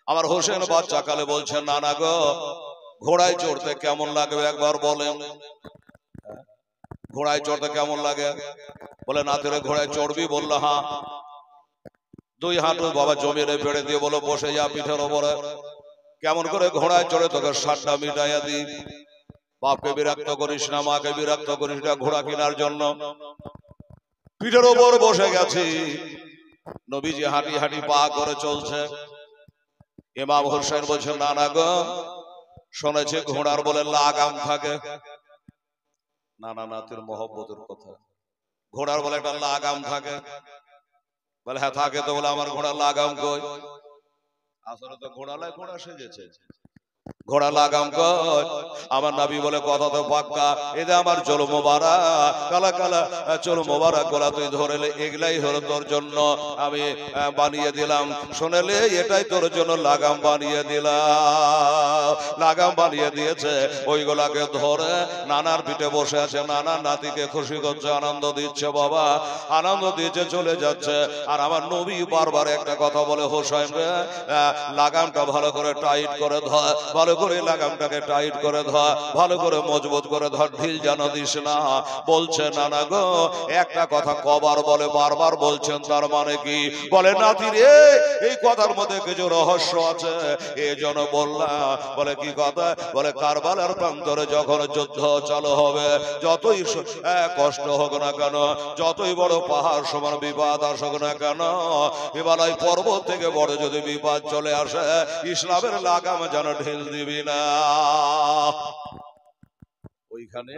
আমার হোসেন বাচ্চা কালে বলছেন, নানা গো ঘোড়ায় চড়তে কেমন লাগবে একবার বলেন। ঘোড়ায় চড়তে কেমন লাগে? বলে নাতিরে ঘোড়ায় চড়বি? বললো হ্যাঁ। দুই হাঁটু বাবা জমিনে পেড়ে দিয়ে বলো বসে যা পিঠের ওপরে। কেমন করে ঘোড়ায় চড়ে তোকে সাতটা মিটাইয়া দি। বাপকে বিরক্ত করিস না, মাকে বিরক্ত করিস না ঘোড়া কেনার জন্য। পিঠের ওপর বসে গেছি, নবীজি হাঁটি হাঁটি পা করে চলছে। ইমাম হোসেন বলছে, নানা গো শুনেছে ঘোড়ার বলে লাগাম থাকে। নানা নাতির মহব্বতের কথা। ঘোড়ার বলে একটা লাগাম থাকে। বলে হ্যাঁ থাকে তো। বলে আমার ঘোড়া লাগাম কই? আসলে তো ঘোড়ালায় ঘোড়া সেজেছে, ঘোড়া লাগাম কই? আমার নবী বলে কথা তো পাক্কা। এই যে আমার চলো মোবারক, কালা কালা চলো মোবারক গোলা তুই ধরেলে এগুলাই হলো তোর জন্য আমি বানিয়ে দিলাম। শুনেলে এটাই তোর জন্য লাগাম বানিয়ে দিলাম। লাগাম বানিয়ে দিয়েছে, ওইগুলাকে ধরে নানার পিঠে বসে আছে। নানা নাতিকে খুশি করছে, আনন্দ দিচ্ছে, বাবা আনন্দ দিচ্ছে, চলে যাচ্ছে। আর আমার নবী বারবার একটা কথা বলে, হোসেন লাগামটা ভালো করে টাইট করে ধর, ভালো করে লাগামটাকে টাইট করে ধর, ভালো করে মজবুত করে ধর, ঢিল যেন দিস না। বলছে নানা গো একটা কথা কবার বলে বারবার বলছেন, তার মানে কি? বলে নাতি রে এই কথার মধ্যে কিছু রহস্য আছে, এই জন্য বললাম। বলে কি কথা? বলে কারবালার প্রান্তরে যখন যুদ্ধ চালু হবে, যতই কষ্ট হোক না কেন, যতই বড় পাহাড় সমান বিপদ আসুক না কেন, হিমালয় পর্বত থেকে বড় যদি বিপদ চলে আসে, ইসলামের লাগাম যেন ঢিল দিবি না। ওইখানে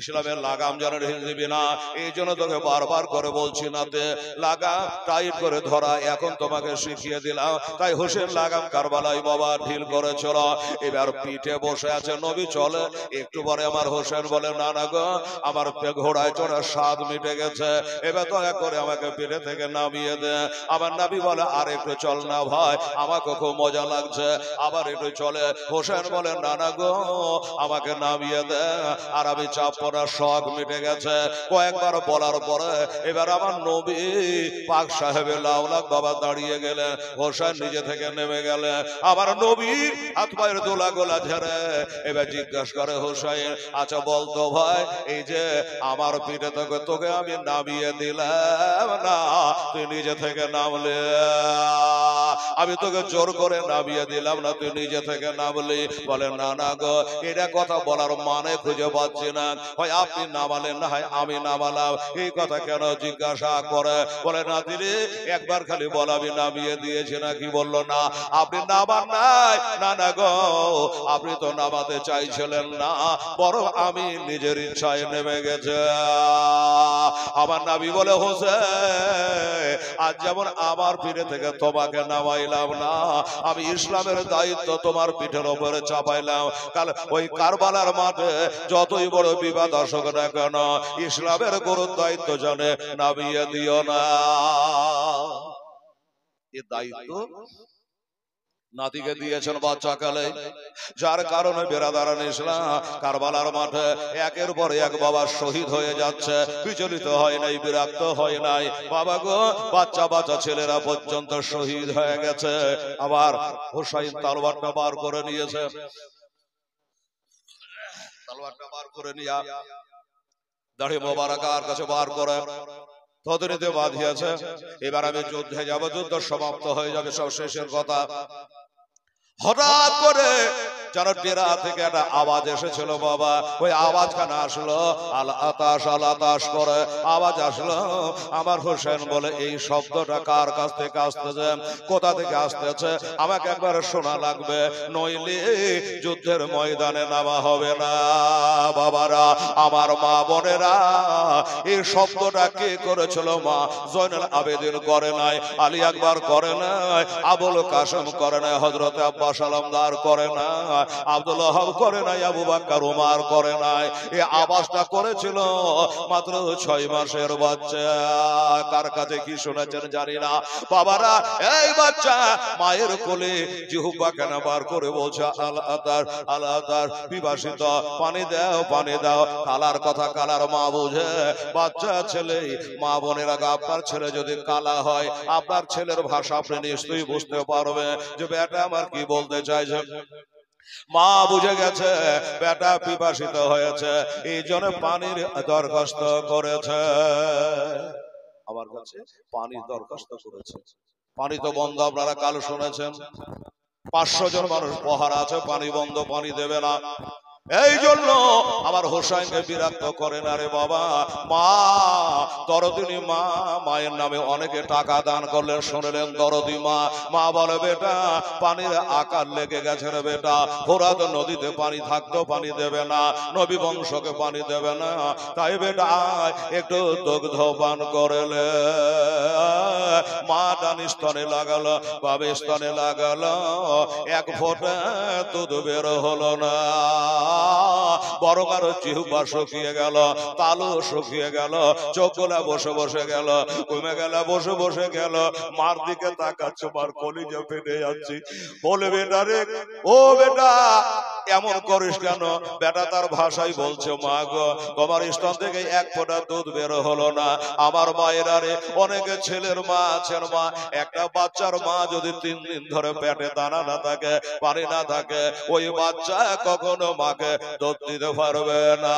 ইসলামের লাগাম যেন ঢিল দিবি না। এই জন্য তোকে বারবার করে বলছি না তে লাগাম টাইট করে ধরা এখন তোমাকে শিখিয়ে দিলাম। তাই হোসেন লাগাম কারবালায় বাবা ঢিল করে চলো। এবার পিঠে বসে আছে নবী, চলে একটু পরে আমার হোসেন বলে, নানা গো আমার ঘোড়ায় চড়ার স্বাদ মিটে গেছে, এবার দয়া করে আমাকে পিঠে থেকে নামিয়ে দে। আমার নবী বলে, আর একটু চল না ভাই, আমাকে খুব মজা লাগছে, আবার একটু চলে। হোসেন বলে, নানা গো আমাকে নামিয়ে দে, আর আমি চাপ পড়ার শখ মিটে গেছে। কয়েকবার বলার পরে এবার আমার নবী পাক সাহেবের লাউলাক বাবা দাঁড়িয়ে গেলেন, হোসেন নিজে থেকে নেমে গেলেন। আমার নবী হাত পায়ের দোলা গোলা ঝেড়ে এবার জিজ্ঞাসা করে, হোসেন আচ্ছা বলতো ভাই, এই যে আমার পিঠে থেকে তোকে আমি নামিয়ে দিলাম না, তুই নিজে থেকে নামলে, আমি তোকে জোর করে নামিয়ে দিলাম না, তুই নিজে থেকে নামলি। বলে না না গো এটা কথা বলার মানে খুঁজে পাচ্ছি না, হয় আপনি নামালেন না হয় আমি নামালাম, এই কথা কেন জিজ্ঞাসা করে? বলে না দিদি একবার খালি বল আমি নামিয়ে দিয়েছি নাকি? বললো না আপনি নামান নাই। না না গো আপনি তো নামাতে চাইছিলেন না, বরং আমি নিজের ইচ্ছায় নেমে গেছে। আমার নবী বলে, হোসেন আজ যেমন আমার পিঠে থেকে তোমাকে নামাইলাম না, আমি ইসলামের দায়িত্ব তোমার পিঠের উপরে চাপাইলাম। কাল ওই কারবালার মাঠে যতই বড় বিবাদ আসুক না কেন, ইসলামের গুরুত্ব দায়িত্ব জানে নামিয়ে দিও না। এ দায়িত্ব নাতিকে দিয়েছেন বাচ্চা কালে, যার কারণে বেরাদারান ইসলাম কারবালার মাঠে একের পর এক বাবা শহীদ হয়ে যাচ্ছে, বিচলিত হয় নাই, বিরক্ত হয় নাই। বাবা গো বাচ্চা বাচ্চা ছেলেরা পর্যন্ত শহীদ হয়ে গেছে। আবার হোসাইন তলোয়ারটা বার করে নিয়েছে, তলোয়ারটা বার করে নিয়ে দাড়ি মোবারকার কাছে বার করে তদরিতে বাঁধিয়েছে। এবার আমি যুদ্ধে যাব, যুদ্ধ সমাপ্ত হয়ে যাবে, সব শেষের কথা। হঠাৎ করে যেন টেরা থেকে একটা আওয়াজ এসেছিল বাবা, ওই আওয়াজ খানা আসলো, আল আতাশ আল আতাশ করে আওয়াজ আসলো। আমার হোসেন বলে এই শব্দটা কার কাছ থেকে আসতেছে, কোথা থেকে আসতেছে আমাকে একবার শোনা লাগবে, নইলে যুদ্ধের ময়দানে নামা হবে না। বাবারা আমার মা বোনেরা, এই শব্দটা কে করেছিল? মা জয়নুল আবেদিন করে নাই, আলী আকবর করে নাই, আবুল কাসেম করে নাই, হযরত আব্বাস আলমদার করে নাই, আব্দুল ওয়াহাব করে নাই, আবু বকর ওমর করে নাই। এই আবাসটা করেছিল মাত্র 6 মাসের বাচ্চা। কার কাছে কি শুনেছেন জানি না বাবারা। এই বাচ্চা মায়ের কোলে জিহ্বা কেন বার করে বলছে আল্লাহ পিপাসিত, পানি দাও পানি দাও। কালার কথা কালার মা বুঝে। বাচ্চা ছেলে, মা বোনেরা, আপনার ছেলে যদি কালা হয়, আপনার ছেলের ভাষা আপনি নিশ্চয়ই বুঝতে পারবে যে বেটা আমার কি বলতে চাইছে। মা বুঝে গেছে বেটা পিপাসিত হয়েছে, এই জন্য পানির দরখাস্ত করেছে, আমার কাছে পানির দরখাস্ত করেছে। পানি তো বন্ধ, আপনারা কাল শুনেছেন 500 জন মানুষ পহারা আছে, পানি বন্ধ, পানি দেবে না। এই জন্য আমার হোসাইনকে বিরক্ত করে না রে বাবা। মা দরদিনী মা, মায়ের নামে অনেকে টাকা দান করলেন, শুনলেন দরদি মা। মা বলে বেটা পানির আকার লেগে গেছে রে বেটা, ফোরাত নদীতে পানি থাকতো পানি দেবে না, নবী বংশকে পানি দেবে না, তাই বেটা একটু দুগ্ধ পান করলে। মা ডান স্তনে লাগালো, বাবা স্তনে লাগালো, 1 ফোঁটা দুধ বের হলো না। বড় কারো জিহ্বা শুকিয়ে গেল, তালু শুকিয়ে গেল, চোখগুলা বসে বসে গেল, কমে গেল, বসে বসে গেল। মার দিকে তাকাচ্ছে, মার কলিজা ফেটে যাচ্ছে। বলে বেটা রে, ও বেটা এমন করিস কেন? বেটা তার ভাষায় বলছে মা গো, তোমার স্তন থেকে 1 ফোঁটা দুধ বের হলো না। আমার মায়েরা রে, অনেকে ছেলের মা আছেন, মা একটা বাচ্চার মা যদি 3 দিন ধরে পেটে দানা না থাকে, পানি না থাকে, ওই বাচ্চা কখনো মাকে দুধ দিতে পারবে না।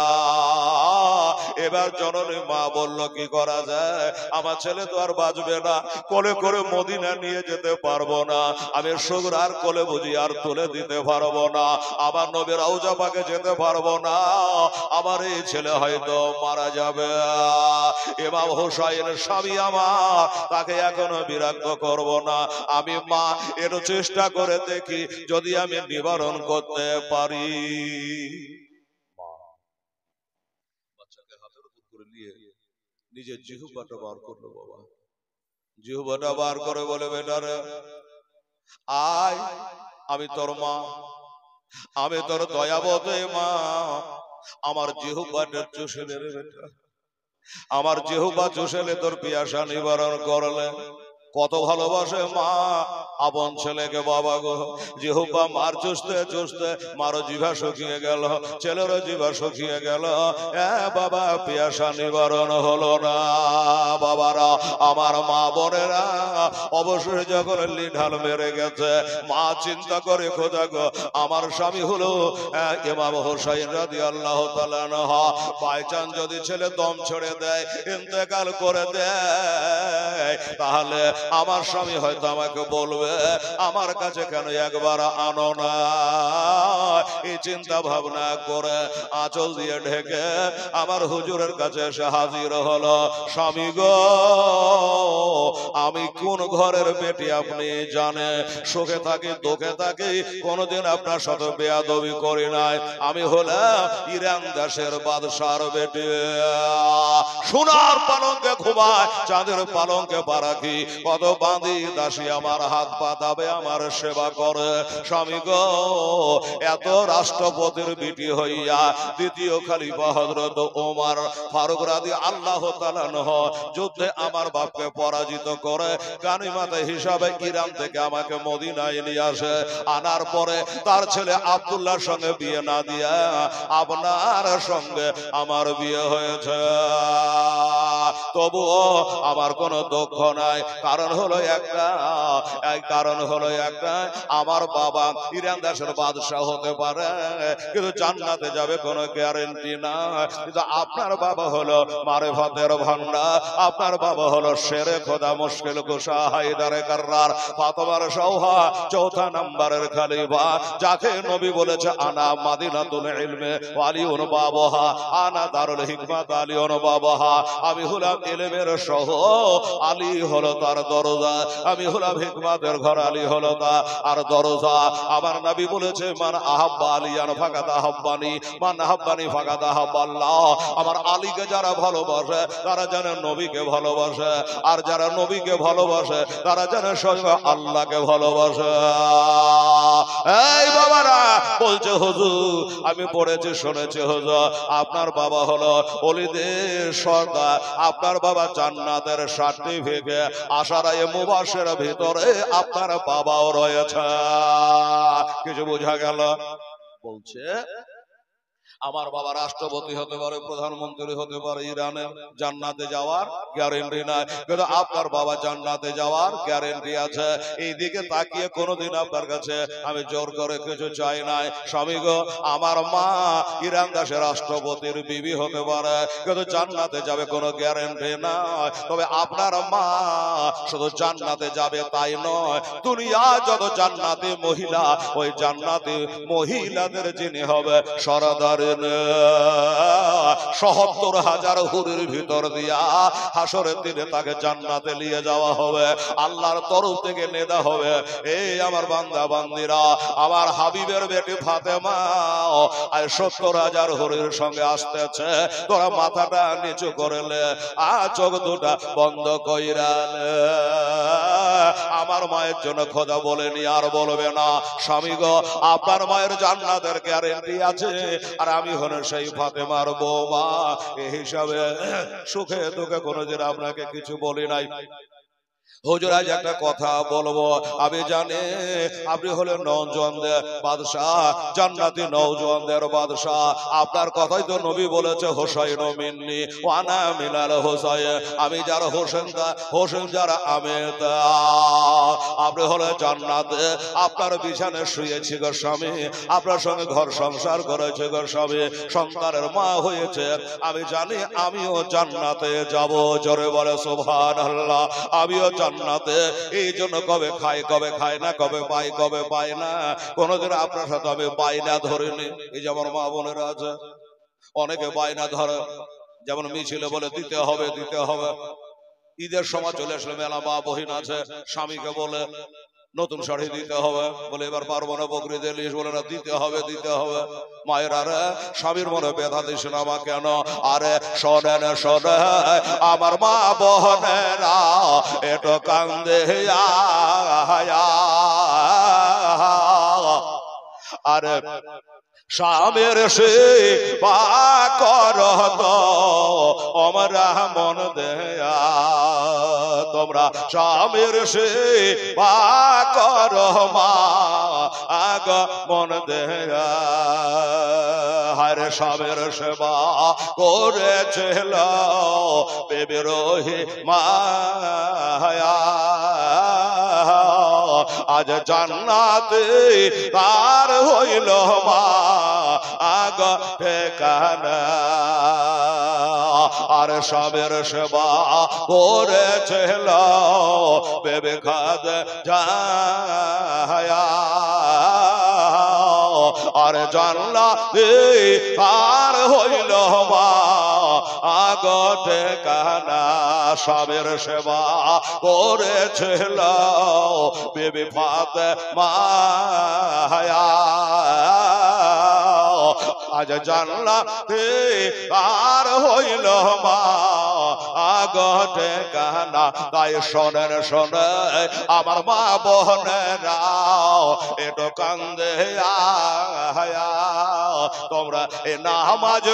এবার জননী মা বলল কি করা যায়, আমার ছেলে তো আর বাঁচবে না, কোলে করে মদিনা নিয়ে যেতে পারবো না, আমি সুগরার কোলে বুঝি আর তুলে দিতে পারবো না, আমার নবীর রওজা পাকে যেতে পারবো না, আমার এই ছেলে হয়তো মারা যাবে। ইমাম হোসাইনের স্বামী আমার, তাকে এখনো বিরক্ত করব না। আমি মা একটু চেষ্টা করে দেখি যদি আমি নিবারণ করতে পারি। বাচ্চাকে হাতের উপর করে নিয়ে নিজের জিহ্বাটা বার করলো। বাবা জিহ্বাটা বার করে বলে বেটারে আয়, আমি তোর মা, আমি তোর দয়াবতী মা, আমার জিহ্বাটা চুষে নে রে বেটা, আমার জিহ্বা চুষেলে তোর পিয়াসা নিবারণ করলে। কত ভালোবাসে মা আপন ছেলেকে বাবা গো। জিহ্বা মার চুষতে চুষতে মারও জিভা শুকিয়ে গেল, ছেলেরও জিভা শুকিয়ে গেল। বাবা পিয়াসা নিবারণ হলো না। বাবারা, আমার মা বোনেরা, অবশ্যই যখন লিঢাল মেরে গেছে, মা চিন্তা করে খোদা গো, আমার স্বামী হলো ইমাম হোসাইন রাদিয়াল্লাহু তাআলা আনহু, বাই চান্স যদি ছেলে দম ছেড়ে দেয়, ইন্তেকাল করে দেয়, তাহলে আমার স্বামী হয়তো আমাকে বলবে আমার কাছে কেন একবার আনো না। এই চিন্তা ভাবনা করে আঁচল দিয়ে ঢেকে আমার হুজুরের কাছে এসে হাজির হলো। স্বামী গো, আমি কোন ঘরের বেটি আপনি জানে, সুখে থাকি দুঃখে থাকি, কোনদিন আপনার সাথে বেয়াদবি করি নাই। আমি হলাম ইরান দেশের বাদশার বেটি, সোনার পালঙ্কে ঘুমায়, চাঁদের পালঙ্কে বারাকি, কত বাঁধি দাসী আমার হাত পা দাবে, আমার সেবা করে। স্বামী গো, এত রাষ্ট্রপতির বিটি হইয়া দ্বিতীয় খলিফা হযরত ওমর ফারুক রাদিয়াল্লাহু তাআলা আনহু যুদ্ধে আমার বাপকে পরাজিত করে গানিমত হিসাবে ইরান থেকে আমাকে মদিনায় নিয়ে আসে। আনার পরে তার ছেলে আব্দুল্লাহর সঙ্গে বিয়ে না দিয়া আপনার সঙ্গে আমার বিয়ে হয়েছে। তবুও আমার কোনো দুঃখ নাই, কারণ হলো একটা, কারণ হলো একটা, আমার বাবা ইরান দেশের বাদশাহ হতে পারে কিন্তু জান্নাতে যাবে কোনো গ্যারান্টি না। কিন্তু আপনার বাবা হলো মারিফাতের ভান্ডার, আপনার বাবা হলো শেরে খোদা মুশকিল কুশা হায়দারে কাররার ফাতেমার সওহা 4 নম্বরের খলিফা, যাকে নবী বলেছে আনা মাদিনাতুল ইলমে ওয়ালিউন বাবাহা, আনা দারুল হিকমাত আলিউন বাবাহা, আমি হলাম ইলমের শহর, আলী হলো তার দরজা, আমি হলাম হিকমতের ঘর, আলী হলো তার দরজা। আমার নবী বলেছে মান আহাব্বা আলিয়ান ফাকাদ আহাব্বানি, মান আহাব্বানি ফাকাদ আহাব্বাল্লাহ। আমার আলীকে যারা ভালোবাসে তারা যেন নবীকে ভালোবাসে, আর যারা নবীকে ভালোবাসে তারা যেন স্বয়ং আল্লাহকে ভালোবাসে। এই বাবারা বলছে হুজুর আমি পড়েছি শুনেছি হুজুর আপনার বাবা হলো ওলিদের সর্দার, আপনার বাবা জান্নাতের সার্টিফিকেট, আশারায়ে মুবাশশিরের ভিতরে আপনার বাবাও রয়েছে। কিছু বোঝা গেল? বলছে আমার বাবা রাষ্ট্রপতি হতে পারে, প্রধানমন্ত্রী হতে পারে, ইরানের জান্নাতে যাওয়ার গ্যারেন্টি নাই, কিন্তু আপনার বাবা জান্নাতে যাওয়ার গ্যারেন্টি আছে। এই দিকে তাকিয়ে কোনোদিন আপনার কাছে আমি জোর করে কিছু চাই নাই। স্বামী গো, আমার মা ইরান দেশের রাষ্ট্রপতির বিবি হতে পারে, কিন্তু জান্নাতে যাবে কোনো গ্যারেন্টি নাই। তবে আপনার মা শুধু জান্নাতে যাবে তাই নয়, দুনিয়া যত জান্নাতি মহিলা, ওই জান্নাতি মহিলাদের যিনি হবে সরদার, ৭৭,০০০ হুরের ভিতর দিয়া হাসরের দিনে তাকে জান্নাতে নিয়ে যাওয়া হবে, আল্লাহর তরফ থেকে নেদা হবে। এই আমার বান্দা বান্দিরা, আমার হাবিবের বেটি ফাতেমা আর ৭০,০০০ হুরের সঙ্গে আসতেছে, তোরা মাথাটা নিচু করেলে আর চোখ দুটা বন্ধ কইরালে। আমার মায়ের জন্য খোদা বলেনি আর বলবে না। স্বামী গো, আপনার মায়ের জান্নাতের গ্যারেন্টি আছে, আর আমি হলেন সেই ফাতেমার বৌমা। এই হিসাবে সুখে দুঃখে কোনোদিন আপনাকে কিছু বলি নাই। হুজুর আজ একটা কথা বলবো, আমি জানি আপনি হলেন নওজওয়ানদের বাদশাহ, জান্নাতি নওজওয়ানদের বাদশাহ। আপনার কথাই তো নবী বলেছে হোসাইন মিন্নি ওয়া আনা মিনাল হোসাইন, আমি যারা হোসেন দা হোসেন যারা আমি তা। আপনি হলেন জান্নাতে, আপনার বিছানায় শুয়েছি গো স্বামী, আপনার সঙ্গে ঘর সংসার করেছে গো স্বামী, সন্তানের মা হয়েছে। আমি জানি আমিও জান্নাতে যাব। জোরে বলে সুবহানাল্লাহ। আমিও জান্নাতে, এই জন্য কবে খাই না, কবে পাই না, কোনদিন আপনার সাথে আমি বাইনা ধরিনি। এই যে আমার মা বোনেরা আছে, অনেকে বাইনা ধরে, যেমন মিছিলে বলে দিতে হবে। ঈদের সময় চলে আসলে মেলা মা বহিন আছে, স্বামীকে বলে নতুন শাড়ি দিতে হবে, বলে এবার পারবো না বকরিদ ইলিশ, বলে না দিতে হবে। মায়ের আরে স্বামীর মনে ব্যথা দিস না মা কেন? আরে শোনেন আমার মা বোনেরা এটো কান্দে আরে স্বামীর সে পা করত আমরা মন দেয়া, তোমরা স্বামীর সে পা কর মা আগ মন দেয়া। হারে স্বামীর সেবা করেছিল বেবিরোহী মায়া, আজ জান্নাতে তার হইল মা আগ ঠিকানা। আর স্বামীর সেবা করেছিল বেবি খাদিজা, আর জান্নাতে তার হইল মা আগ ঠিকানা। স্বামীর সেবা করেছিল বেবি ফাতেমা, আজ জান্নাতে তার হইল মা আগ ঠিকানা। তাই শোনেন আমার মা বোনেরা এটো কান্দে তোমরা এ নামাজ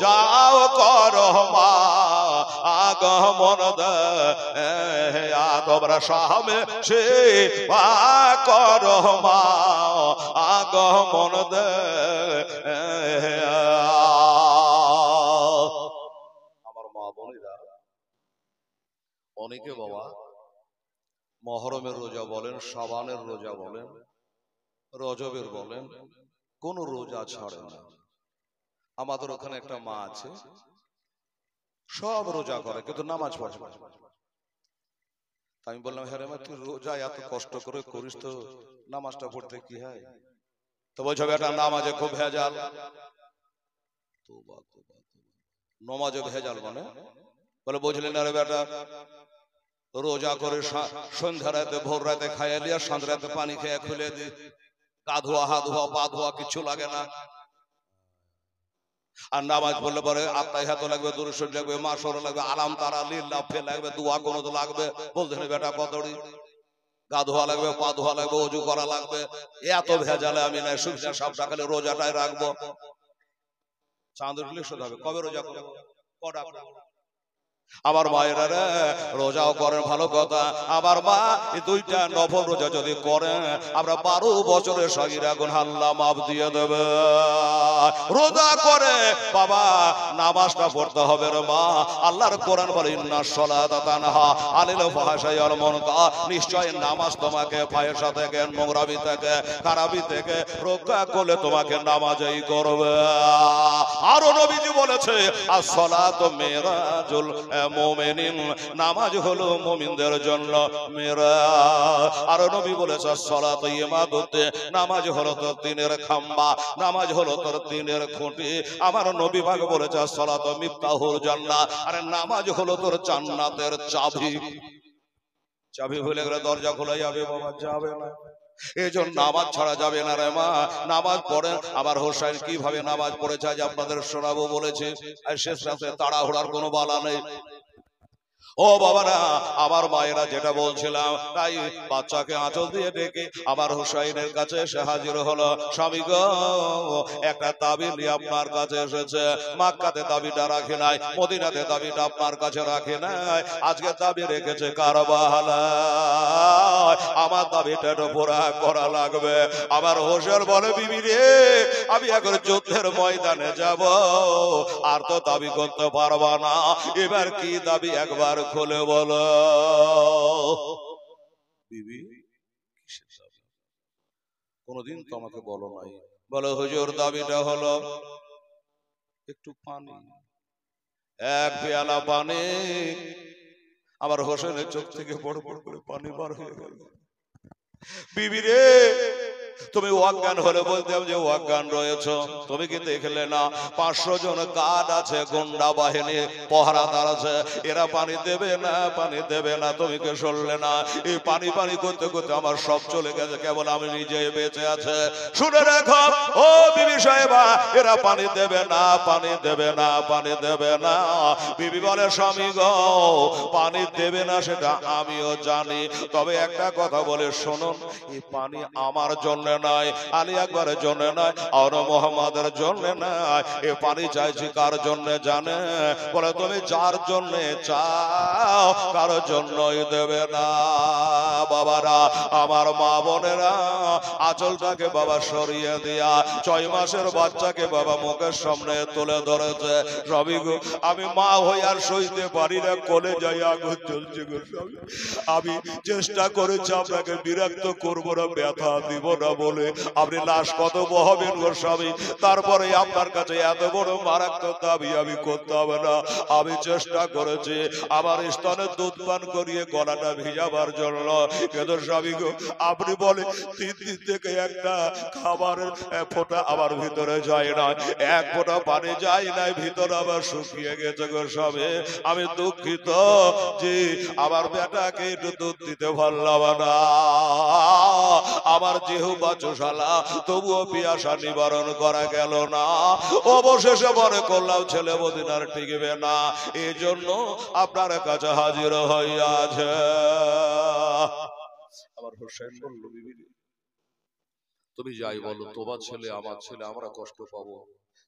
যাও করো মা আগমন দে, তোমরা সামনে সে করো মা আগমন দে। আমার মা বোনেরা, অনেকে বাবা মহরমের রোজা বলেন, শাবানের রোজা বলেন, রজবের বলেন, কোন রোজা ছাড়ে না। আমাদের ওখানে একটা মা আছে, সব রোজা করে কিন্তু নামাজ পড়ে না। আমি বললাম হ্যাঁ রে মা, তুই রোজা এত কষ্ট করে করিস তো নামাজটা পড়তে কি হয়? তো বলছো বেটা নামাজে খুব ভেজাল। নমাজে ভেজাল মানে? বলে বুঝলি না রে বেটা, রোজা করে সন্ধ্যা রাতে ভোর রাতে খাইয়া লিয়া সন্ধ্যা রাতে পানি খেয়ে খুলে দি, গা ধোয়া হাত ধোয়া পা ধোয়া কিছু লাগে না। আর নামাজ পড়লে পরে আত্মাহিয়াত লাগবে, দুরূদ শরীফ লাগবে, মাশরুর লাগবে, আলাম তারা লিল্লাহ ফে লাগবে, দোয়া কোনও লাগবে, বলতে নেই বেটা কতড়ি, গা ধোয়া লাগবে, পা ধোয়া লাগবে, ওযু করা লাগবে। এত ভেজালে আমি না সুবিধা সব টাকালে রোজাটাই রাখবো। চাঁদ উঠলে শোধ হবে, কবে রোজা করবো? কটা? আমার মায়েরা রে রোজাও করেন ভালো কথা, আমার মা এই দুইটা নফল রোজা যদি করেন আমরা 12 বছরের সগীরা গুনাহ আল্লাহ মাফ দিয়ে দেবে। রোজা করে বাবা নামাজটা পড়তে হবে রে মা। আল্লাহর কোরআন বলে ইন্নাস সালাতা তানহা আনিল ফাহশাই ওয়াল মুনকার, নিশ্চয় নামাজ তোমাকে ফাহিশা থেকে, নোংরামি থেকে, খারাপি থেকে রক্ষা করলে তোমাকে নামাজই করবে। আর নবীজি বলেছে as-salatu মিরাজুল মুমিনিন, নামাজ হলো মুমিনদের জন্য মিরাজ। আর নবী বলেছে সালাতু ইমাদুতে, নামাজ হলো তোর দ্বীনের খাম্বা, নামাজ হলো তোর দ্বীনের খুঁটি। আমার নবী পাক বলেছে সালাতু মিফতাহুল জান্নাহ, আরে নামাজ হলো তোর জান্নাতের চাবি। চাবি ভুলে গেলে দরজা খোলা যাবে বাবা? যাবে না। এই জন্য নামাজ ছাড়া যাবে না রে মা। নামাজ পড়েন। আমার হোসেন কিভাবে নামাজ পড়েছে আজ আপনাদের শোনাবো বলেছে। আর শেষ রাতে তাড়াহুড়ার কোনো বালা নেই। ও বাবারা, আমার মায়েরা যেটা বলছিলাম, তাই বাচ্চাকে আঁচল দিয়ে ডেকে আমার হুসাইনের কাছে এসে হাজির হলো। স্বামী গো, একটা তাবিজ নিয়ে আপনার কাছে এসেছে। মক্কাতে দাবিটা রাখে নাই, মদিনাতে দাবিটা আপনার কাছে রাখে নাই, আজকে দাবি রেখেছে কারবালায়। আমার দাবিটা একটু পুরা করা লাগবে। আমার হোসেন বলে বিবি রে, আমি এখন যুদ্ধের ময়দানে যাব, আর তো দাবি করতে পারবা না। এবার কি দাবি একবার খুলে বলো বিবি। কোনদিন তো আমাকে বলো নাই। বলো হুজুর দাবিটা হলো একটু পানি, এক পেয়ালা পানি। আমার হোসেনের চোখ থেকে বড় বড় করে পানি বার হয়ে গেল। বিবি রে, তুমি অজ্ঞান হলে বলতাম যে অজ্ঞান রয়েছ, তুমি কি দেখলে না 500 জন গার্ড আছে, গুন্ডা বাহিনী পহরাদার আছে, এরা পানি দেবে না, পানি দেবে না। তুমি কে শুনলে না? এই পানি পানি করতে করতে আমার সব চলে গেছে, কেবল আমি নিজে বেঁচে আছে। শুনে রাখো ও বিবি সাহেবা, এরা পানি দেবে না, পানি দেবে না, পানি দেবে না। বিবি বলে স্বামী গো, পানি দেবে না সেটা আমিও জানি, তবে একটা কথা বলে শুনুন, এই পানি আমার জন্য নাই, আলী আকবরের জন্য নাই, আর মোহাম্মদের জন্য নাই। এ পানি চাইছি কার জন্য জানে? বলে তুমি যার জন্য চাও কারোর জন্যই দেবে না। বাবারা, আমার মা বোনেরা, আঁচলটাকে বাবা সরিয়ে দিয়া 6 মাসের বাচ্চাকে বাবা মুখের সামনে তুলে ধরেছে। সবই গো, আমি মা হই আর সইতে পারি না, কোলে যাই আগুন জ্বলছে গো স্বামী। আমি চেষ্টা করেছি আপনাকে বিরক্ত করবো না, ব্যথা দিব না বলে, আপনি লাশ কত বহাবেন গো স্বামী, তারপরে আপনার কাছে এত বড় মারাত্মক দাবি আমি করতে হবে না। আমি চেষ্টা করেছি আমার স্তনে দুধ পান করিয়ে গলাটা ভিজাবার জন্য, কিন্তু স্বামী গো আপনি বলে 3 দিন থেকে একটা খাবারের ফোঁটা আমার ভিতরে যায় না, এক ফোঁটা পানি যায় না, ভিতরে আবার শুকিয়ে গেছে গো স্বামী। আমি দুঃখিত যে আমার বেটাকে একটু দুধ দিতে পারলাম না। আমার জিহ্বা চোষালা, তবুও পিয়াসা নিবারণ করা গেল না। অবশেষে মনে করলাম ছেলে মদিনার টিকবে না, এই জন্য আপনার কাছে হাজির হইয়াছে। আমার হোসেন বলল বিবি তুমি যাই বলো, তোমার ছেলে আমার ছেলে, আমরা কষ্ট পাবো,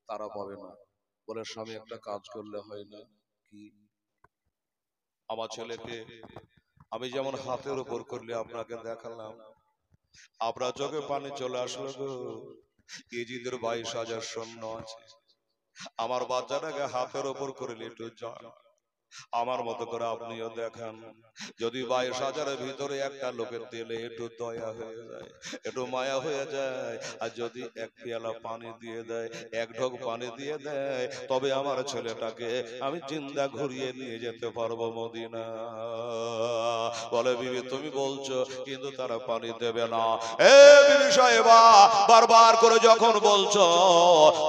তারা পাবে না। বলে স্বামী একটা কাজ করলে হয় না? কি? আমার ছেলেকে আমি যেমন হাতের উপর করলে আপনাকে দেখালাম, আপনার চোখে পানি চলে আসলো গো। ইজিদের 22,000 সৈন্য আছে, আমার বাচ্চাটাকে হাতের উপর করে একটু যান, আমার মতো করে আপনিও দেখান। যদি 22,000-এর ভিতরে একটা লোকের দিলে একটু দয়া হয়ে যায়, একটু মায়া হয়ে যায়, আর যদি এক পেয়ালা পানি দিয়ে দেয়, এক ঢোক পানি দিয়ে দেয়, তবে আমার ছেলেটাকে আমি জিন্দা ঘুরিয়ে নিয়ে যেতে পারবো মদিনা। বলে বিবি তুমি বলছো, কিন্তু তারা পানি দেবে না। এ বিবি সাহেবা, বারবার করে যখন বলছো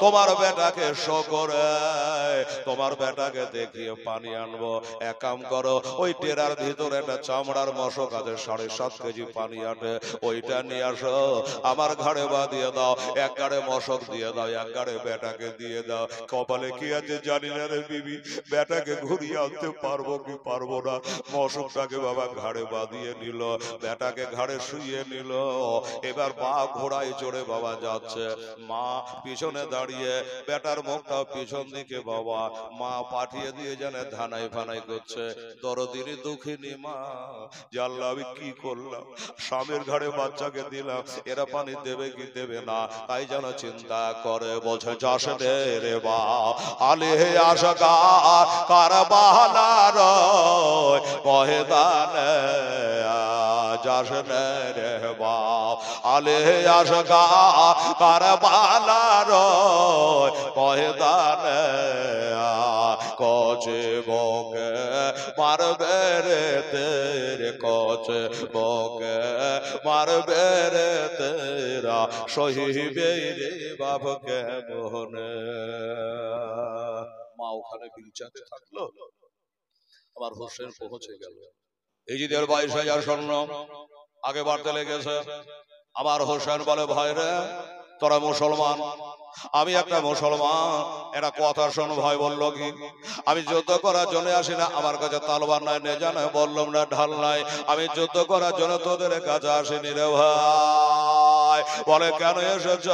তোমার বেটাকে শো করে, তোমার বেটাকে দেখিয়ে পানি আন আনবো। এক কাম করো, ওই টেরার ভিতরে একটা চামড়ার মশক আছে, 7.5 কেজি পানি আটে, ওইটা নিয়ে আসো, আমার ঘাড়ে বাঁধিয়ে দাও। এক গাড়ে মশক দিয়ে দাও, এক গাড়ে বেটাকে দিয়ে দাও। কপালে কি আছে জানি না রে বিবি, বেটাকে ঘুরিয়ে আনতে পারবো কি পারবো না। মশকটাকে বাবা ঘাড়ে বাঁধিয়ে নিল, বেটাকে ঘাড়ে শুইয়ে নিল। এবার পা ঘোড়ায় চড়ে বাবা যাচ্ছে, মা পিছনে দাঁড়িয়ে, বেটার মুখটা পিছন দিকে বাবা, মা পাঠিয়ে দিয়ে জানে ধানাই ফানাই করছে। দরদিনী দুঃখিনী মা, জানলা আমি কি করলাম, স্বামীর ঘাড়ে বাচ্চাকে দিলাম, এরা পানি দেবে কি দেবে না, তাই যেন চিন্তা করে। বলছে যাস রে বা আলে আশা কারবালার পহেদান, যাস রে বা আলে আশা কারবালার পহেদান, কচে বকে মারবে রে তেরে, কচে বকে মারবে রে তেরা, সহিবে রে বাবকে মোহনে। মা ওখানে বিলচাতে থাকলো, আমার হোসেন পৌঁছে গেল। এজিদের 22,000 স্বর্ণ আগে বাড়তে লেগেছে। আমার হোসেন বলে ভাই রে, তোরা মুসলমান, আমি একটা মুসলমান, এটা কথা শোন। ভাই বলল কি, আমি যুদ্ধ করার জন্য আসি না, আমার কাছে তালবার নাই, নেজা নাই, বললাম না ঢাল নাই, আমি যুদ্ধ করার জন্য তোদের কাছে আসিনি রে ভাই। বলে কেন এসেছ?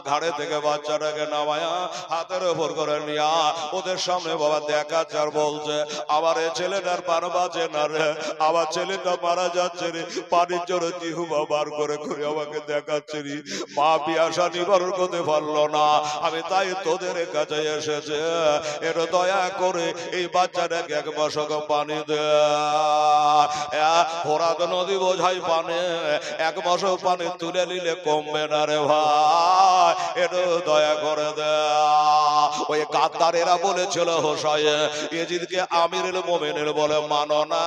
ঘাড়ে থেকে বাচ্চাটাকে নামায়া হাতের উপর করে নিয়া ওদের সামনে বাবা দেখাচ্ছে আর বলছে, আমার এ ছেলেটার পান বাঁচে না রে, আমার ছেলেটা মারা যাচ্ছে রে, পানির জোরে জিহুবা বার করে করে আমাকে দেখাচ্ছে রে, মা পিয়াসা নিবারণ করতে পারলো না, আমি তাই তোদের কাছে এসেছে, এটা দয়া করে এই বাচ্চাটাকে 1 মশক পানি দে। ফোরাত নদী বোঝাই পানি, 1 মশক পানি তুলে নিলে কমবে না রে ভাই, এটা দয়া করে দে। ওই গাদ্দারেরা বলেছিল হোসাইন ইয়েজিদকে আমিরুল মুমিনিন বলে মানো না,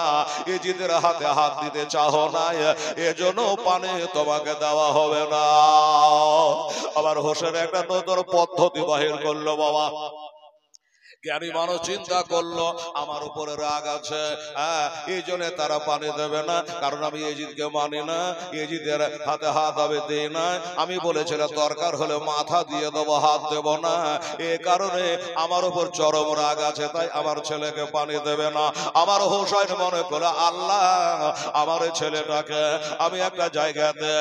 ইয়েজিদের হাতে হাত দিতে চাও না, এজন্য পানি তোমাকে দেওয়া হবে না। আবার হোসেন একটা নতুন পদ্ধতি বাহির করলো বাবা। জ্ঞানী মানুষ চিন্তা করলো আমার উপরে রাগ আছে, এই জন্য তারা পানি দেবে না, কারণ আমি ইয়েজিদকে মানি না, ইয়েজিদের হাতে হাত আমি দিই না, আমি বলেছিলাম দরকার হলে মাথা দিয়ে দেবো, হাত দেব না, এ কারণে আমার উপর চরম রাগ আছে, তাই আমার ছেলেকে পানি দেবে না। আমার হোসেন মনে করে আল্লাহ আমার ছেলেটাকে আমি একটা জায়গাতে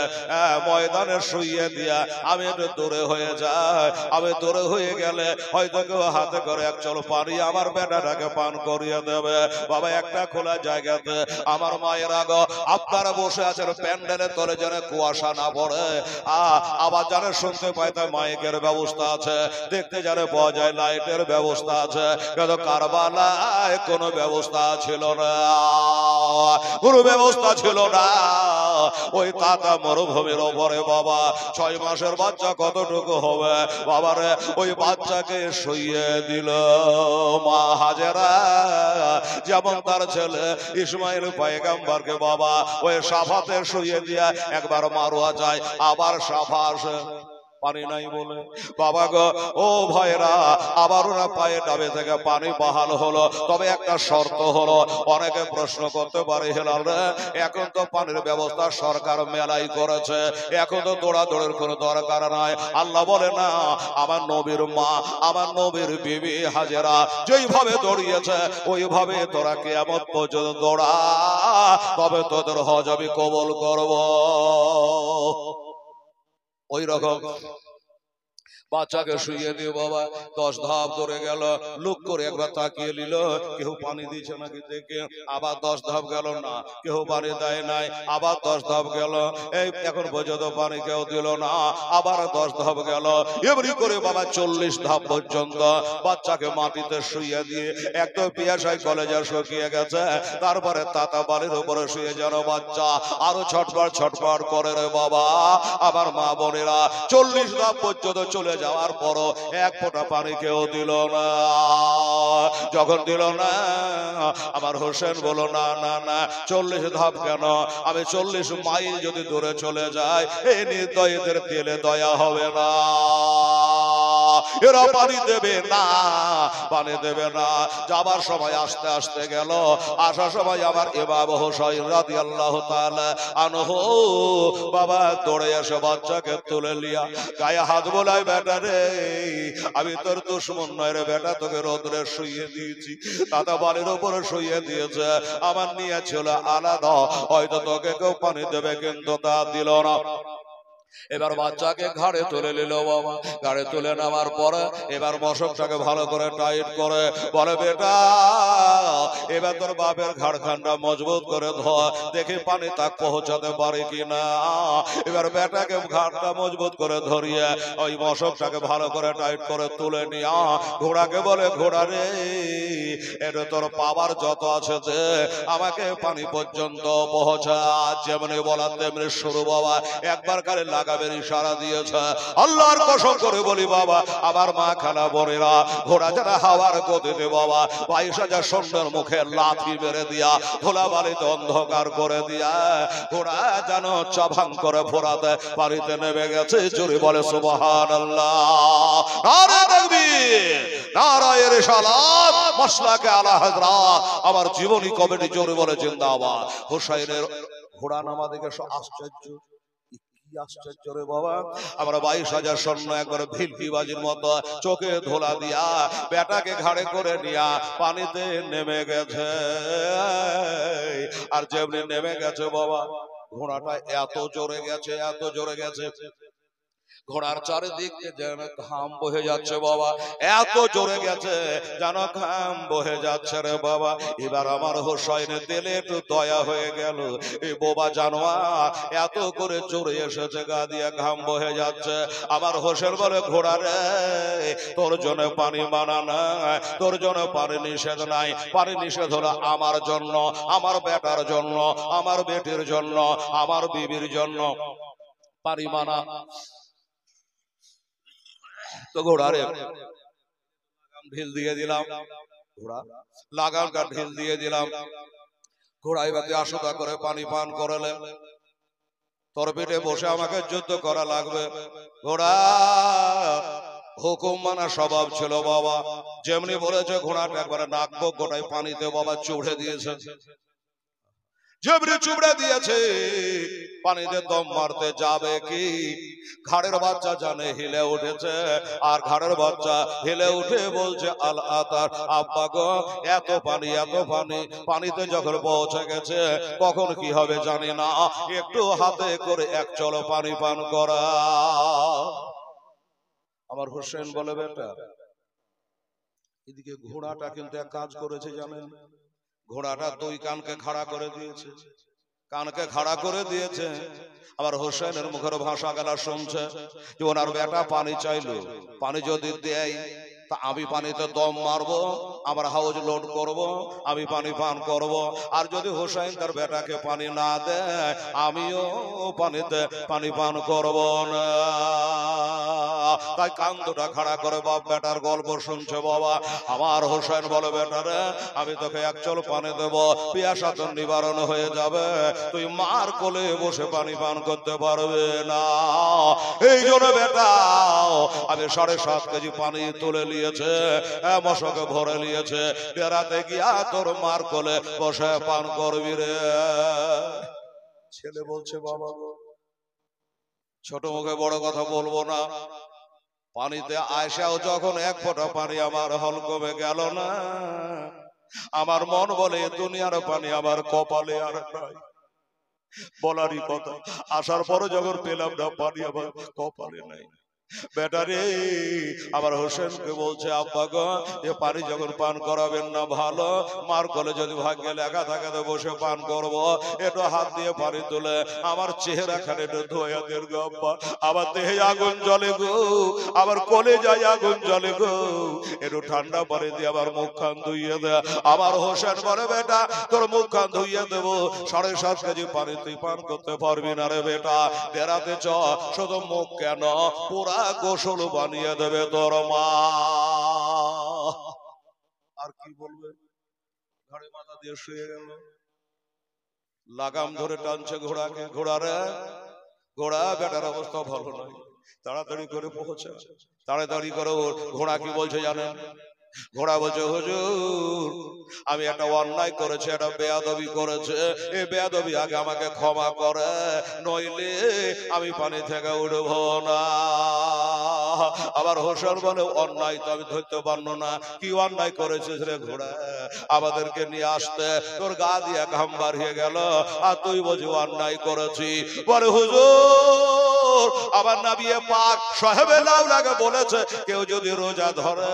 ময়দানে শুইয়ে দিয়া আমি একটু দূরে হয়ে যাই, আমি দূরে হয়ে গেলে হয়তো কেউ হাতে করে এক চলো পানি আমার বেটাটাকে পান করিয়ে দেবে। বাবা একটা খোলা জায়গাতে আমার মায়ের আগো আপনারা বসে আছেন, প্যান্ডেলের তলে যেন কুয়াশা না পড়ে, আবার জানে শুনতে পাই তাই মাইকের ব্যবস্থা আছে, দেখতে জানে পাওয়া যায় লাইটের ব্যবস্থা আছে, কিন্তু কারবালায় কোনো ব্যবস্থা ছিল না, কোনো ব্যবস্থা ছিল না। ওই তাতা মরুভূমির ওপরে বাবা 6 মাসের বাচ্চা কতটুকু হবে বাবারে, ওই বাচ্চাকে শুইয়ে দিল মা হাজেরা, যেমন তার ছেলে ইসমাইল পয়গম্বরকে বাবা ওই সাফাতে শুইয়ে দিয়া একবার মারোয়া যায়, আবার সাফা আসে, পানি নাই বলে বাবা গো ও ভাইরা, আবার ওরা পায়ে ডাবে থেকে পানি বহাল হলো, তবে একটা শর্ত হলো। অনেকে প্রশ্ন করতে পারে হেলাল রে, এখন তো পানির ব্যবস্থা সরকার মেলাই করেছে, এখন তো দৌড়াদৌড়ের কোনো দরকার নাই। আল্লাহ বলে না, আমার নবীর মা আমার নবীর বিবি হাজেরা যেইভাবে দৌড়িয়েছে ওইভাবে তোরা কিয়ামত পর্যন্ত দৌড়া, তবে তোদের হজ আমি কবুল করব। ওই রকম বাচ্চাকে শুইয়ে দিয়ে বাবা 10 ধাপ ধরে গেল, লুক করে একবার তাকিয়ে নিল, কেউ পানি দিচ্ছে নাকি দেখে, আবার 10 ধাপ গেল, না কেউ পানি দেয় নাই, আবার 10 ধাপ গেল, এই এখন পর্যন্ত পানি কেউ দিল না, আবার 10 ধাপ গেল, এমনি করে বাবা 40 ধাপ পর্যন্ত বাচ্চাকে মাটিতে শুইয়ে দিয়ে একদম পিয়াসায় কলেজে শুকিয়ে গেছে, তারপরে তাতা বাড়ির উপরে শুয়ে যেন বাচ্চা আরো ছটফট ছটফট করে রে বাবা। আমার মা বোনেরা 40 ধাপ পর্যন্ত চলে যাওয়ার পরও 1 ফোঁটা পানি কেউ দিল না। যখন দিল না, আমার হোসেন বলো না না না 40 ধাপ কেন, আমি 40 মাইল যদি দূরে চলে যাই এই নির্দয়ীদের তেলে দয়া হবে না। এরা পানি দেবে না, পানি দেবে না। যাবার সময় আস্তে আস্তে গেল, আসার সময় আমার ইমাম হুসাইন রাদিয়াল্লাহু তাআলা আনহু বাবা দৌড়ে এসে বাচ্চাকে তুলে লিয়া গায়ে হাত বোলায়, বেটা রে আমি তোর দুশমন নয় রে বেটা, তোকে রোদ্রে শুইয়ে দিয়েছি, তাতা বাড়ির উপরে শুইয়ে দিয়েছে, আমার নিয়ে ছিল আলাদা, হয়তো তোকে কেউ পানি দেবে কিন্তু তা দিল না। এবার বাচ্চাকে ঘাড়ে তুলে নিল বাবা, ঘাড়ে তুলে নেওয়ার পরে এবার মশকটাকে ভালো করে টাইট করে বলে, বেটা এবার তোর বাপের ঘাড়খানটা মজবুত করে ধর, দেখি পানি তাক পৌঁছাতে পারে কিনা। এবার বেটাকে ঘাড়টা মজবুত করে ধরিয়ে ওই মশকটাকে ভালো করে টাইট করে তুলে নিয়া ঘোড়াকে বলে, ঘোড়া রে এটা তোর পাওয়ার যত আছে যে আমাকে পানি পর্যন্ত পৌঁছা। যেমনি বলা তেমনি শুরু বাবা, একবার কালে লাগাবের ইশারা দিয়েছে। আল্লাহর কসম করে বলি বাবা, আমার মা খালা বোনেরা, ঘোড়া যারা হাওয়ার গতিতে বাবা 22,000 সৈন্যের মুখে লাথি মেরে দিয়া ধুলাবালিতে অন্ধকার করে দিয়া ঘোড়া যেন চাভাং করে ফোরাতে পানিতে নেমে গেছে। জোরে বলে সুবহানাল্লাহ, নারে তাকবীর, নারায়ে রিসালাত, মাসলাকে আলা হযরত। আমার জীবনী কমিটি জোরে বলে জিন্দাবাদ। হুসাইনের ঘোড়া নামা দেখে আশ্চর্য, আশ্চর্য রে বাবা, আমরা 22,000 সৈন্য একবার ভিলকিবাজির মতো চোখে ধোলা দিয়া বেটাকে ঘাড়ে করে নিয়া পানিতে নেমে গেছে। আর যেমনি নেমে গেছে বাবা, ঘোড়াটা এত জোরে গেছে, এত জোরে গেছে, ঘোড়ার চারিদিক যেন ঘাম বহে যাচ্ছে বাবা, এত জোরে গেছে যেন ঘাম বহে যাচ্ছে রে বাবা। এবার আমার হুসাইনের দিলে একটু দয়া হয়ে গেল, এই বোবা জানোয়ার এত করে জোরে এসেছে, গা দিয়ে ঘাম বহে যাচ্ছে। আমার হোসেন বলে, ঘোড়া রে তোর জন্য পানি মানা নাই, তোর জন্য পানি নিষেধ নাই, পানি নিষেধ হলো আমার জন্য, আমার বেটার জন্য, আমার বেটির জন্য, আমার বিবির জন্য, পানি মানা। তো ঘোড়ারে ঢিল দিয়ে দিলাম, ঘোড়া লাগামটা ঢিল দিয়ে দিলাম, ঘোড়া এবারে আশা করে পানি পান করলে, তোর পেটে বসে আমাকে যুদ্ধ করা লাগবে। ঘোড়া হুকুম মানা স্বভাব ছিল বাবা, যেমনি বলেছে ঘোড়াটা একবারে নাক বক গোটায় পানিতে বাবা চুড়ে দিয়েছে, যেমনি চুবড়ে দিয়েছে পানিতে দম মারতে যাবে কি, ঘাড়ের বাচ্চা জানে হিলে উঠেছে, আর ঘাড়ের বাচ্চা হিলে উঠে বলছে, আল আতার আব্বা গো এত পানি, এত পানি, পানিতে যখন পৌঁছে গেছে কখন কি হবে জানি না, একটু হাতে করে এক চলো পানি পান করা। আমার হোসেন বলে, বেটা এদিকে ঘোড়াটা কিন্তু এক কাজ করেছে জানেন, ঘোড়াটা দুই কানকে খাড়া করে দিয়েছে, কানকে খাড়া করে দিয়েছে। আবার হোসেনের মুখের ভাষা গেলা শুনছে যে ওনার বেটা পানি চাইলো, পানি যদি দেয় তা আমি পানিতে দম মারবো, আমার হাউজ লোড করব, আমি পানি পান করব, আর যদি হোসেন তার বেটাকে পানি না দেয় আমিও পানিতে পানি পান করব না। তাই কান দুটা খাড়া করে বাপ বেটার গল্প শুনছে বাবা। আমার হোসেন বলে, বেটারে আমি তোকে এক চল পানি দেব, পিয়াসা তোর নিবারণ হয়ে যাবে, তুই মার কোলে বসে পানি পান করতে পারবে না। এই জন্য বেটা আমি 7.5 কেজি পানি তুলে নিয়েছে, মশকে ভরে নিয়েছে, ডেরাতে গিয়া তোর মার কোলে বসে পান করবি রে। ছেলে বলছে, বাবা ছোট মুখে বড় কথা বলবো না, পানিতে আয়সাও যখন এক ফোঁটা পানি আমার হলকমে গেল না, আমার মন বলে দুনিয়ার পানি আমার কপালে আর নাই। বলারই কথা, আসার পরে যখন পেলাম না পানি আমার কপালে নাই। বেটারে আমার হোসেনকে বলছে, আব্বা গো এ পানি যখন পান করাবেন না ভালো, মার কোলে যদি ভাগ্যে লেখা থাকে তো বসে পান করব, একটু হাত দিয়ে পানি তুলে আমার চেহারা খানে একটু ধোয়া দেন গো আব্বা, আমার দেহে আগুন জ্বলে গো, আমার কোলে যায় আগুন জ্বলে গো, একটু ঠান্ডা পানি দিয়ে আমার মুখ খান ধুইয়ে দে। আমার হোসেন বলে, বেটা তোর মুখ খান ধুইয়ে দেবো, 7.5 কেজি পানি তুই পান করতে পারবি না রে বেটা, বেড়াতে চ, শুধু মুখ কেন পুরা গোসল বানিয়ে দেবে তোর মা। আর কি বলবে, ঘাড়ে মাথা দিয়ে শুয়ে গেল, লাগাম ধরে টানছে ঘোড়াকে, ঘোড়ারে ঘোড়া বেটার অবস্থা ভালো নয়, তাড়াতাড়ি করে পৌঁছা, তাড়াতাড়ি করে ঘোড়া কি বলছে জানেন? ঘোড়া বলছে হুজুর আমি একটা অন্যায় করেছি, একটা বেয়াদবি করেছে, এই বেয়াদবি আগে আমাকে ক্ষমা করে, নইলে আমি পানি থেকে উঠব না। আবার হোসেন বলে অন্যায় তো আমি ধরতে পারবো না, কি অন্যায় করেছিস রে ঘোড়া? আমাদেরকে নিয়ে আসতে তোর গা দিয়ে ঘাম বাড়িয়ে গেল, আর তুই বলছি অন্যায় করেছি। বলে হুজুর আবার নবিয়ে পাক সাহেবে লাউলাকে বলেছে কেউ যদি রোজা ধরে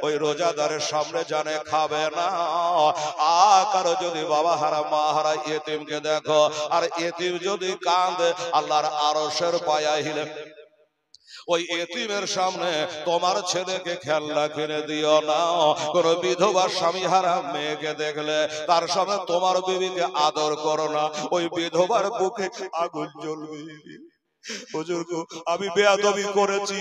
ওই রোজাদারের সামনে জানে খাবে না। কারো যদি বাবা হারা মা হারা ইয়েতিমকে দেখো, আর ইয়েতিম যদি কাঁদে আল্লাহর আরশের পায়া হিলে, ওই এতিমের সামনে তোমার ছেলেকে খেলনা কিনে দিও না। কোন বিধবা স্বামী হারা মেয়েকে দেখলে তার সামনে তোমার বিবিকে আদর করো না, ওই বিধবার বুকে আগুন জ্বলবে। হুজুর গো আমি বেয়াদবি করেছি,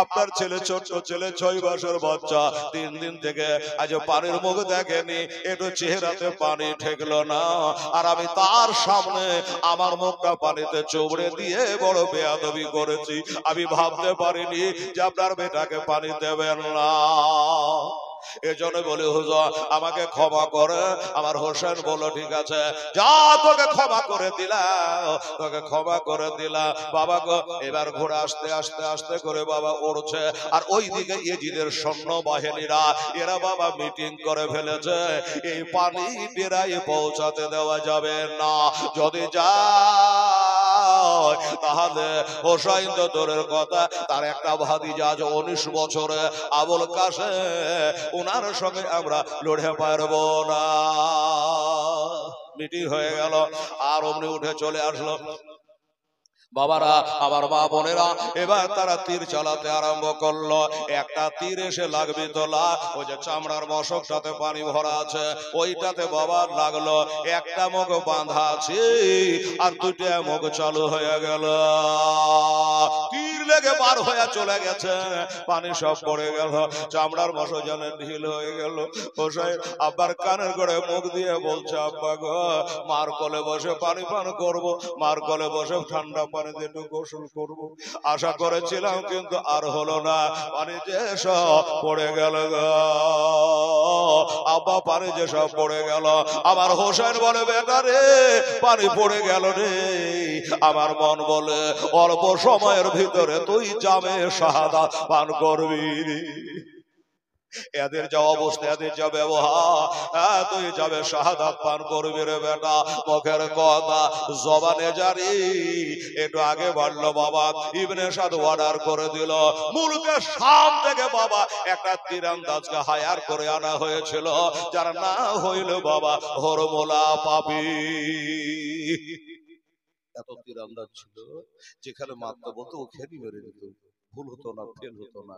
আপনার ছেলে ছোট্ট ছেলে 6 মাসের বাচ্চা, 3 দিন থেকে আজ পানির মুখ দেখেনি, একটু চেহারাতে পানি ঠেকলো না, আর আমি তার সামনে আমার মুখটা পানিতে চুবড়ে দিয়ে বড় বেয়াদবি করেছি। আমি ভাবতে পারিনি যে আপনার বেটাকে পানি দেবেন না। এজন্য বলি হুজুর আমাকে ক্ষমা করে। আমার হোসেন বলল ঠিক আছে যা, তোকে ক্ষমা করে দিলাম, তোকে ক্ষমা করে দিলাম বাবা গো। এবার ঘোড়া আস্তে আস্তে আস্তে করে বাবা উড়ছে, আর ওইদিকে ইয়েজিদের সৈন্য বাহিনীরা এরা বাবা মিটিং করে ফেলেছে, এই পানি ডেরায় পৌঁছাতে দেওয়া যাবে না, যদি যায় তাহলে হোসাইন তো দূরের কথা, তার একটা ভাতিজা আজ 19 বছরে আবুল কাসেম, ওনার সঙ্গে আমরা লড়ে পারবো না। মিটিং হয়ে গেল, আর অমনি উঠে চলে আসলো বাবারা আমার মা বোনেরা। এবার তারা তীর চালাতে আরম্ভ করলো, একটা তীর এসে লাগবে তোলা, ওই যে চামড়ার মশকটাতে পানি ভরা আছে ওইটাতে বাবা লাগলো, একটা মুখ বাঁধা আছে আর 2টা মুখ চালু হয়ে গেল, তীর লেগে পার হয়ে চলে গেছে, পানি সব পড়ে গেল, চামড়ার মশক যেন ঢিল হয়ে গেল। হোসেন আব্বার কানের করে মুখ দিয়ে বলছে আব্বা গো মার কোলে বসে পানি পান করবো, মার কোলে বসে ঠান্ডা পানি দিয়ে একটু গোসল করবো, আশা করেছিলাম কিন্তু আর হলো না, পানি যে সব পড়ে গেল গো আব্বা, পানি যে সব পড়ে গেল। আমার হোসেন বলে বেটা রে পানি পড়ে গেল রে, আমার মন বলে অল্প সময়ের ভিতরে তুই জামে শাহাদাত পান করবি। এদের যা অবস্থা, এদের যা ব্যবহার, তুই যাবে শাহাদাত পান করবি রে বেটা। মুখের কথা জবানে জারি, একটু আগে বাড়লো বাবা ইবনে সাদ অর্ডার করে দিল, মুলকে শাম থেকে বাবা একটা তীরন্দাজকে হায়ার করে আনা হয়েছিল, যার না হইল বাবা হরমোলা পাপি। এত তীরন্দাজ ছিল যেখানে মারতে বলতো ওখানেই মেরে দিত, ভুল হতো না, ফেল হতো না।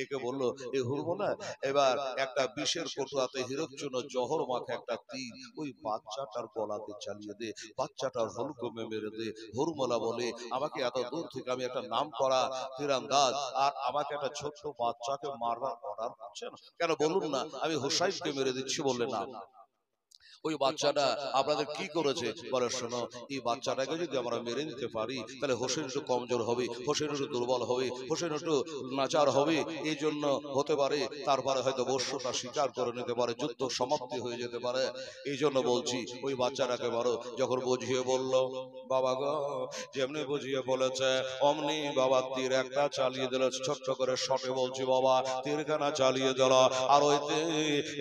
একে বললো এ হুরমোলা এবার একটা বিষের কটুয়াতে হীরক চূর্ণ জহর মাখা একটা তীর ওই বাচ্চাটার গলাতে চালিয়ে দে, বাচ্চাটার হলকমে মেরে দে। হুরমোলা বলে আমাকে এত দূর থেকে আমি একটা নাম করা তীরন্দাজ, আর আমাকে একটা ছোট্ট বাচ্চাকে মারবার অর্ডার করছেন কেন, বলুন না আমি হুসাইনকে মেরে দিচ্ছি। বললে না, ওই বাচ্চাটা আপনাদের কি করেছে? বলে শোনো এই বাচ্চাটাকে যদি আমরা মেরে দিতে পারি তাহলে হোসেন একটু কমজোর হবে, হোসেন একটু দুর্বল হবে, হোসেন একটু নাচার হবে, এই জন্য হতে পারে তারপরে হয়তো বর্ষটা স্বীকার করে নিতে পারে, যুদ্ধ সমাপ্তি হয়ে যেতে পারে, এই জন্য বলছি ওই বাচ্চাটাকে মারো। যখন বুঝিয়ে বলল বাবা গো, যেমনি বুঝিয়ে বলেছে অমনি বাবা তীর একটা চালিয়ে দিল, ছোট্ট করে শটে বলছি বাবা তীরখানা চালিয়ে দিল, আর ওইতে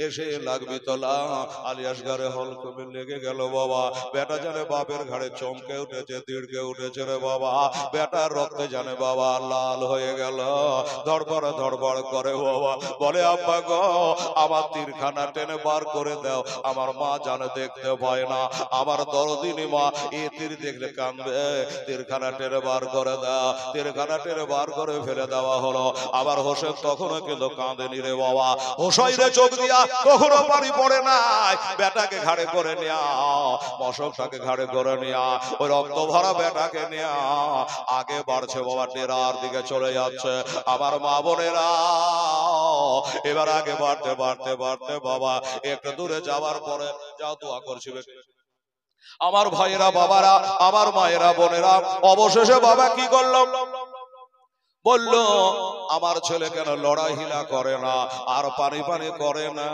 এসে লাগবি তোলা আলিয়াসগারে হলকমে লেগে গেল বাবা। বেটা জানে বাপের ঘাড়ে চমকে উঠেছে, তীরকে উঠেছে রে বাবা, বেটার রক্তে জানে বাবা লাল হয়ে গেল, ধড়বড় ধড়বড় করে বাবা। বলে আব্বা গো আমার তীরখানা টেনে বার করে দাও, আমার মা জানে দেখতে পায় না, আমার দরদিনী মা এই তীর দেখলে কাঁদবে, তীরখানা টেনে বার করে দাও। তীরখানা টেনে বার করে ফেলে দেওয়া হলো। আবার হোসেন তখনও কিন্তু কাঁদেনি রে বাবা, হোসাইনে চোখ দিয়া কখনো পানি পড়ে নাই, বেটাকে ঘাড়ে করে নেয়া, মশকটাকে ঘাড়ে করে নেয়া, ওই রক্ত ভরা বেটাকে নেয়া আগে বাড়ছে বাবা, ডেরার দিকে চলে যাচ্ছে। আমার মা বোনেরা এবার আগে বাড়তে বাড়তে বাড়তে বাবা একটু দূরে যাওয়ার পরে যাও দোয়া করছি আমার ভাইয়েরা বাবারা, আমার মায়েরা বোনেরা, অবশেষে বাবা কি করলো, বলল আমার ছেলে কেন লড়াই হিলা করে না আর পানি পানি করে না,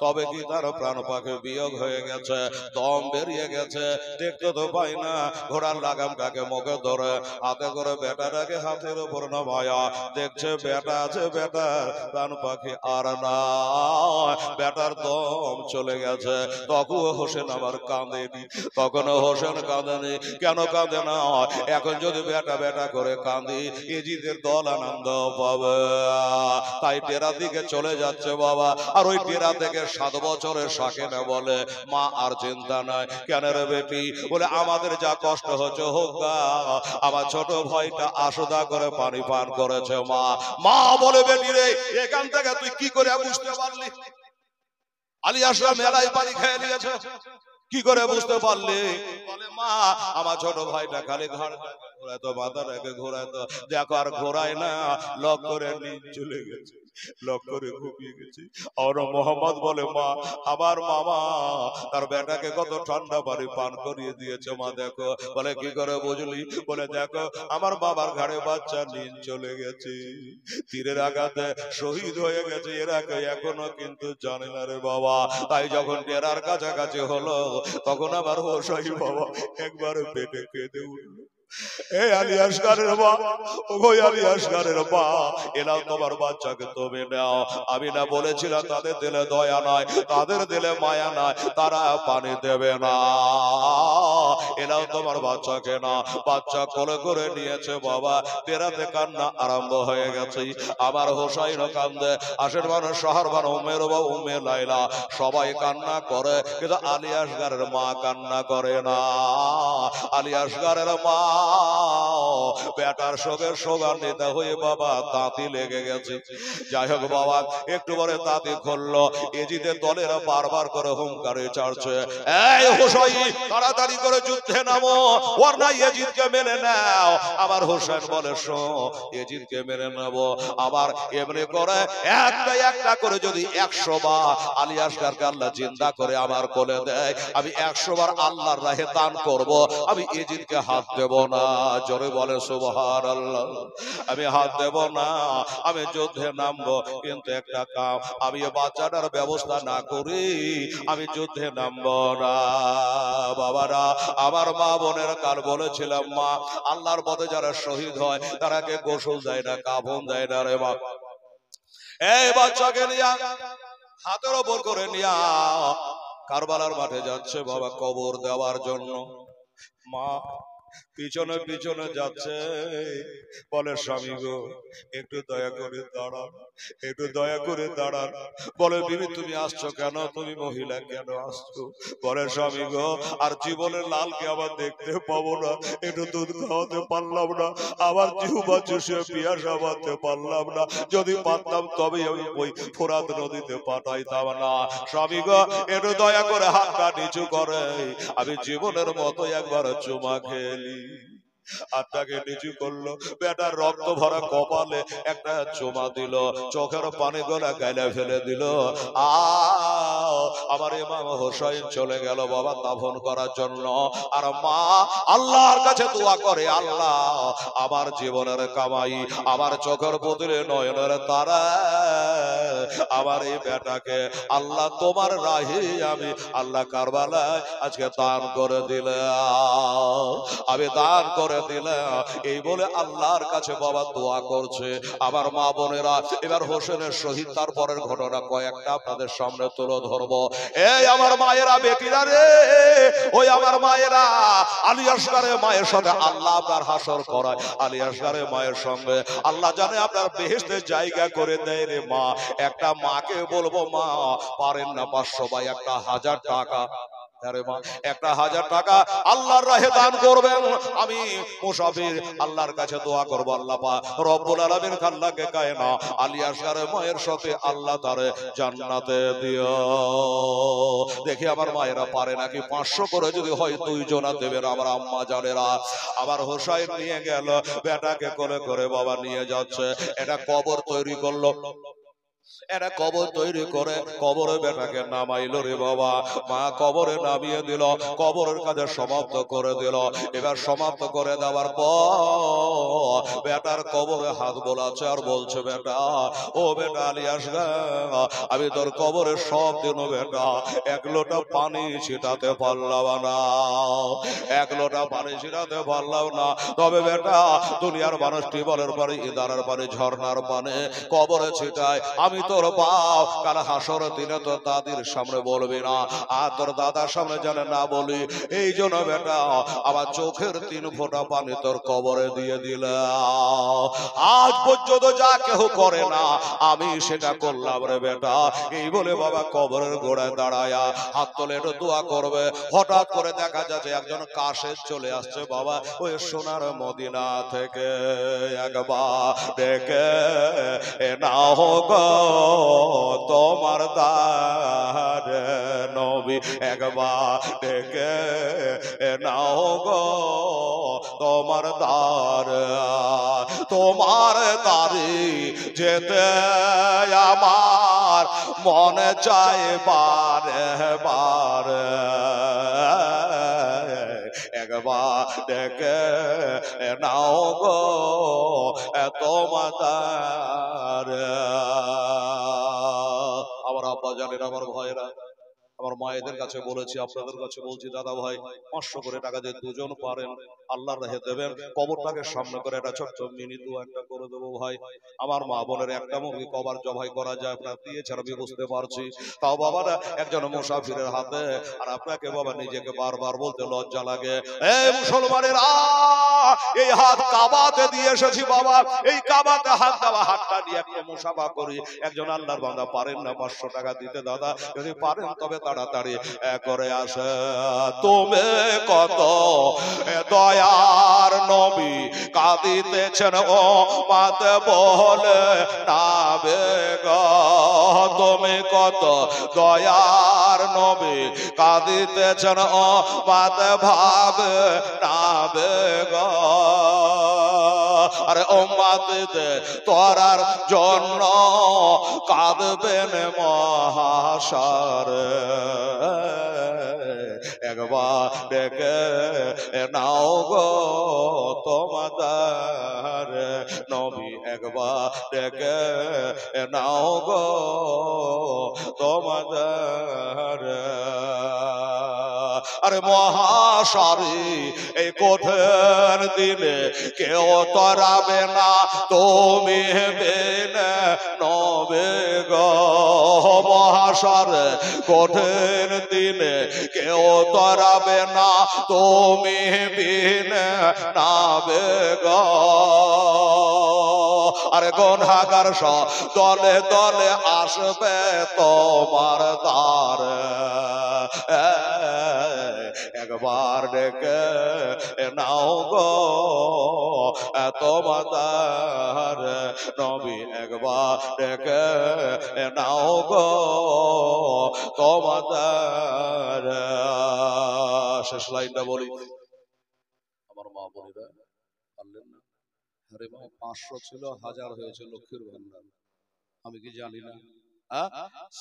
তবে কি তার প্রাণ পাখি বিয়োগ হয়ে গেছে, দম বেরিয়ে গেছে, দেখতে তো পাই না। ঘোড়ার লাগামটাকে মুখে ধরে হাতে করে বেটাটাকে হাতের উপর নামায়া দেখছে বেটা আছে, বেটার প্রাণ পাখি আর না, বেটার দম চলে গেছে। তখন হোসেন আবার কাঁদেনি, তখন হোসেন কাঁদেনি। কেন কাঁদে না? এখন যদি বেটা বেটা করে কাঁদি এজিদের দল আনন্দ পাবে। তাই টেরা দিকে চলে যাচ্ছে বাবা। আর ওই টেরা থেকে 7 বছরের শাকেনা বলে মা আর চিন্তা নাই। কেন রে বেটি? বলে আমাদের যা কষ্ট হচ্ছে হোক গা, আমার ছোট ভাইটা আসুদা করে পানি পান করেছে মা। মা বলে বেটি রে এখান থেকে তুই কি করে বুঝতে পারলি? আলী আসলাম মেলায় পানি খেয়ে নিয়েছে, কি করে বুঝতে পারলি? বলে মা আমার ছোট ভাইটা খালি ঘোরাতো, মাথা রেখে ঘোরাতো, দেখো আর ঘোরায় না, লক করে নিয়ে চলে গেছে, লক করে ঘুমিয়ে গেছে। আর মোহাম্মদ বলে মা আমার মামা তার বেটাকে কত ঠান্ডা পানি পান করিয়ে দিয়েছে মা, দেখো। বলে কি করে বুঝলি? বলে দেখো আমার বাবার ঘাড়ে বাচ্চা নিয়ে চলে গেছে, তীরের আঘাতে শহীদ হয়ে গেছে, এরা এখনো কিন্তু জানে না রে বাবা। তাই যখন টেরার কাছাকাছি হলো তখন আমার হোসাই বাবা একবারে পেটে কেঁদে উঠলো। এই আলী আসগারের মা, ওই আলী আসগারের মা, এনাও তোমার বাচ্চাকে তুমি নাও। আমি না বলেছিলাম তাদের দিলে দয়া নাই, তাদের দিলে মায়া নাই, তারা পানি দেবে না। এনাও তোমার বাচ্চাকে না। বাচ্চা কোলে করে নিয়েছে বাবা। টেরাতে কান্না আরম্ভ হয়ে গেছে। আমার হোসাইনও কান্দে, আশের মানুষ শহর বান উমের বা উমে লাইলা সবাই কান্না করে, কিন্তু আলী আসগারের মা কান্না করে না। আলী আসগারের মা বেটার শোকের সোগান নিতে হয়ে বাবা তাঁতি লেগে গেছে। যাই হোক বাবা একটু পরে তাঁতি খুললো। এজিদের দলেরা বারবার করে হুঙ্কারে ছাড়ছে, এই হোসাই তাড়াতাড়ি করে যুদ্ধে নামো, ওয়ারনা এজিদকে মেনে নাও। আমার হোসেন বলে শো এজিদকে মেনে নেব, আবার এমনি করে একটা একটা করে যদি 100 বার আলী আসগারকে আল্লাহ জিন্দা করে আমার কোলে দেয়, আমি 100 বার আল্লাহর রাহে দান করব, আমি এজিদকে হাত দেব না। জোরে বলে সুবহানাল্লাহ। আমি হাত দেব না, আমি যুদ্ধে নামবো, কিন্তু একটা কাম, আমি বাচ্চাটার ব্যবস্থা না করি আমি যুদ্ধে নামবো না। বাবারা আমার মা বোনের কাল বলেছিলাম মা আল্লাহর পথে যারা শহীদ হয় তারাকে গোসল দেয় না, কাফন দেয় না রে মা। এই বাচ্চাকে নিয়া হাতের ওপর করে নিয়া কারবালার মাঠে যাচ্ছে বাবা কবর দেওয়ার জন্য। মা পিছনে পিছনে যাচ্ছে, বলে স্বামী গো একটু দয়া করে দাঁড়ান, একটু দয়া করে দাঁড়ান। বলে বিবি তুমি আসছো কেন? তুমি মহিলা কেন আসছো? বলে স্বামী গো আর জীবনের লালকে আবার দেখতে পাবো না, একটু দুধ খাওয়াতে পারলাম না, আবার জিহ্বা চুষে পিয়াসা বাঁধতে পারলাম না, যদি পারতাম তবে আমি ওই ফোরাত নদীতে পাঠাইতাম না। স্বামী গো একটু দয়া করে হাতটা নিচু করে আমি জীবনের মতো একবার চুমা খেলি। হাতটাকে নিচু করলো, বেটার রক্ত ভরা কপালে একটা চুমা দিল, চোখের পানি গোলা গাইলা ফেলে দিল। আমার ইমাম হোসাইন চলে গেল বাবা দাফন করার জন্য। আর মা আল্লাহর কাছে দোয়া করে, আল্লাহ আমার জীবনের কামাই, আমার চোখের বদলে নয়নের তারা, আমার এই বেটাকে আল্লাহ তোমার রাহে আমি আল্লাহ কারবালায় আজকে দান করে দিলাম, আমি দান করে দিলাম। এই বলে আল্লাহর কাছে বাবা দোয়া করছে। আমার মা বোনেরা এবার হোসেনের শহীদ তারপরের ঘটনা কয়েকটা আপনাদের সামনে তুলে ধরবো। এই আমার মায়েরা বেটিরা রে, ওই আমার মায়েরা আলী আসগারের মায়ের সাথে আল্লাহ আপনার হাসর করায়, আলী আসগারের মায়ের সঙ্গে আল্লাহ জানে আপনার বেহেশতের জায়গা করে দেয় রে মা। একটা মাকে বলবো মা পারেন না 500 বা 1000 টাকা, আরে মা 1000 টাকা আল্লাহর রাহে দান করবেন। আমি মুসাফির আল্লাহর কাছে দোয়া করব, আল্লাহ পাক রব্বুল আলামিন আল্লাহকে কায় না আলী আসগারের মায়ের সাথে আল্লাহ তারে জান্নাতে দিও। দেখি আমার মায়েরা পারে নাকি 500 করে যদি হয় 2 জনা দেবেন আমার আম্মা জানেরা। আবার হোসাইন নিয়ে গেল বেটাকে কোলে করে বাবা নিয়ে যাচ্ছে, এটা কবর তৈরি করলো, একটা কবর তৈরি করে কবরে বেটাকে নামাইলো রে বাবা। মা কবরে নামিয়ে দিল, কবরের কাজে সমাপ্ত করে দিল। এবার সমাপ্ত করে দেওয়ার পর বেটার কবরে হাত বোলাচ্ছে আর বলছে, বেটা ও বেটা আলিয়াস, আমি তোর কবরে সব দিন বেটা এক লোটা পানি ছিটাতে পারলাম না, এক লোটা পানি ছিটাতে পারলাম না, তবে বেটা দুনিয়ার মানুষ টিউবওয়েলের পানি, ইদারার পানি, ঝর্ণার পানি কবরে ছিটায়, আমি তোর বাপ কাল হাসর দিনে তোর দাদির সামনে বলবি না, আর তোর দাদার সামনে জানে না বলি, এই জন্য বেটা আমার চোখের 3 ফোঁটা পানি তোর কবরে দিয়ে দিলা। আজ পর্যন্ত যা কেহ করে না আমি সেটা করলাম রে বেটা। এই বলে বাবা কবরের গোড়ায় দাঁড়ায়া হাত তোলে একটু দোয়া করবে। হঠাৎ করে দেখা যাচ্ছে একজন কাশের চলে আসছে বাবা ওই সোনার মদিনা থেকে, একবার ডেকে না হোক তোমার দারে নবী, একবার ডেকে না হোক তোমার দ্বার, তোমার দারি যেতে আমার মনে চায় বারে বারে, একবার ডেকে নাও গো তোমার দ্বারে। আমার আব্বা জানেন, আমার ভাইয়েরা, আমার মায়েদের কাছে বলেছি, আপনাদের কাছে বলছি, দাদা ভাই 500 করে টাকা দিয়ে দুজন পারেন আল্লাহর রাহে দেবেন, কবরটাকে সামনে করে একটা ছোট্ট মিনি দোয়া একটা করে দেবো ভাই। আমার মা বোনের একটা মুরগি কবার জবাই করা যায় আপনার দিয়েছেন আমি বুঝতে পারছি, তাও বাবারা একজন মুসাফিরের হাতে, আর আপনাকে বাবা নিজেকে বারবার বলতে লজ্জা লাগে, এই মুসলমানেরা এই হাত কাবাতে দিয়ে এসেছি বাবা, এই কাবাতে হাত দেওয়া হাতটা নিয়ে একটা মুসাফা করি। একজন আল্লাহর বান্দা পারেন না 500 টাকা দিতে, দাদা যদি পারেন তবে তাড়াতাড়ি করে আসে। তুমি কত দয়ার নবী কাঁদিতেছেন ও মাতে বলে নাবে গো, তুমি কত দয়ার নবী কাঁদিতেছেন ও মাতে ভাবে নাবে গো, আরে উম্মততে তোরার জন্য কাঁদবেন মহাশারে, একবার ডেকে নাও গো তোমাদের নবী, একবার ডেকে নাও গো তোমাদের। আরে মহাশারি এই কঠিন দিনে কেউ তরাবে না, তুমি বিনে নবে গো, মহাশার কঠিন দিনে কেউ তরাবে না, তুমি বিনে নাবে গো, আরে গুনাহগার সব দলে দলে আসবে তোমার দ্বারে, একবার ডেকে নাও গো তোমার নবী, একবার ডেকে নাও গো তোমার। শেষ লাইনটা বলি, আমার মা বোনেরা পারলেন না, আরে মা 500 ছিল 1000 হয়েছে লক্ষ্মীর ভান্ডার, আমি কি জানি না?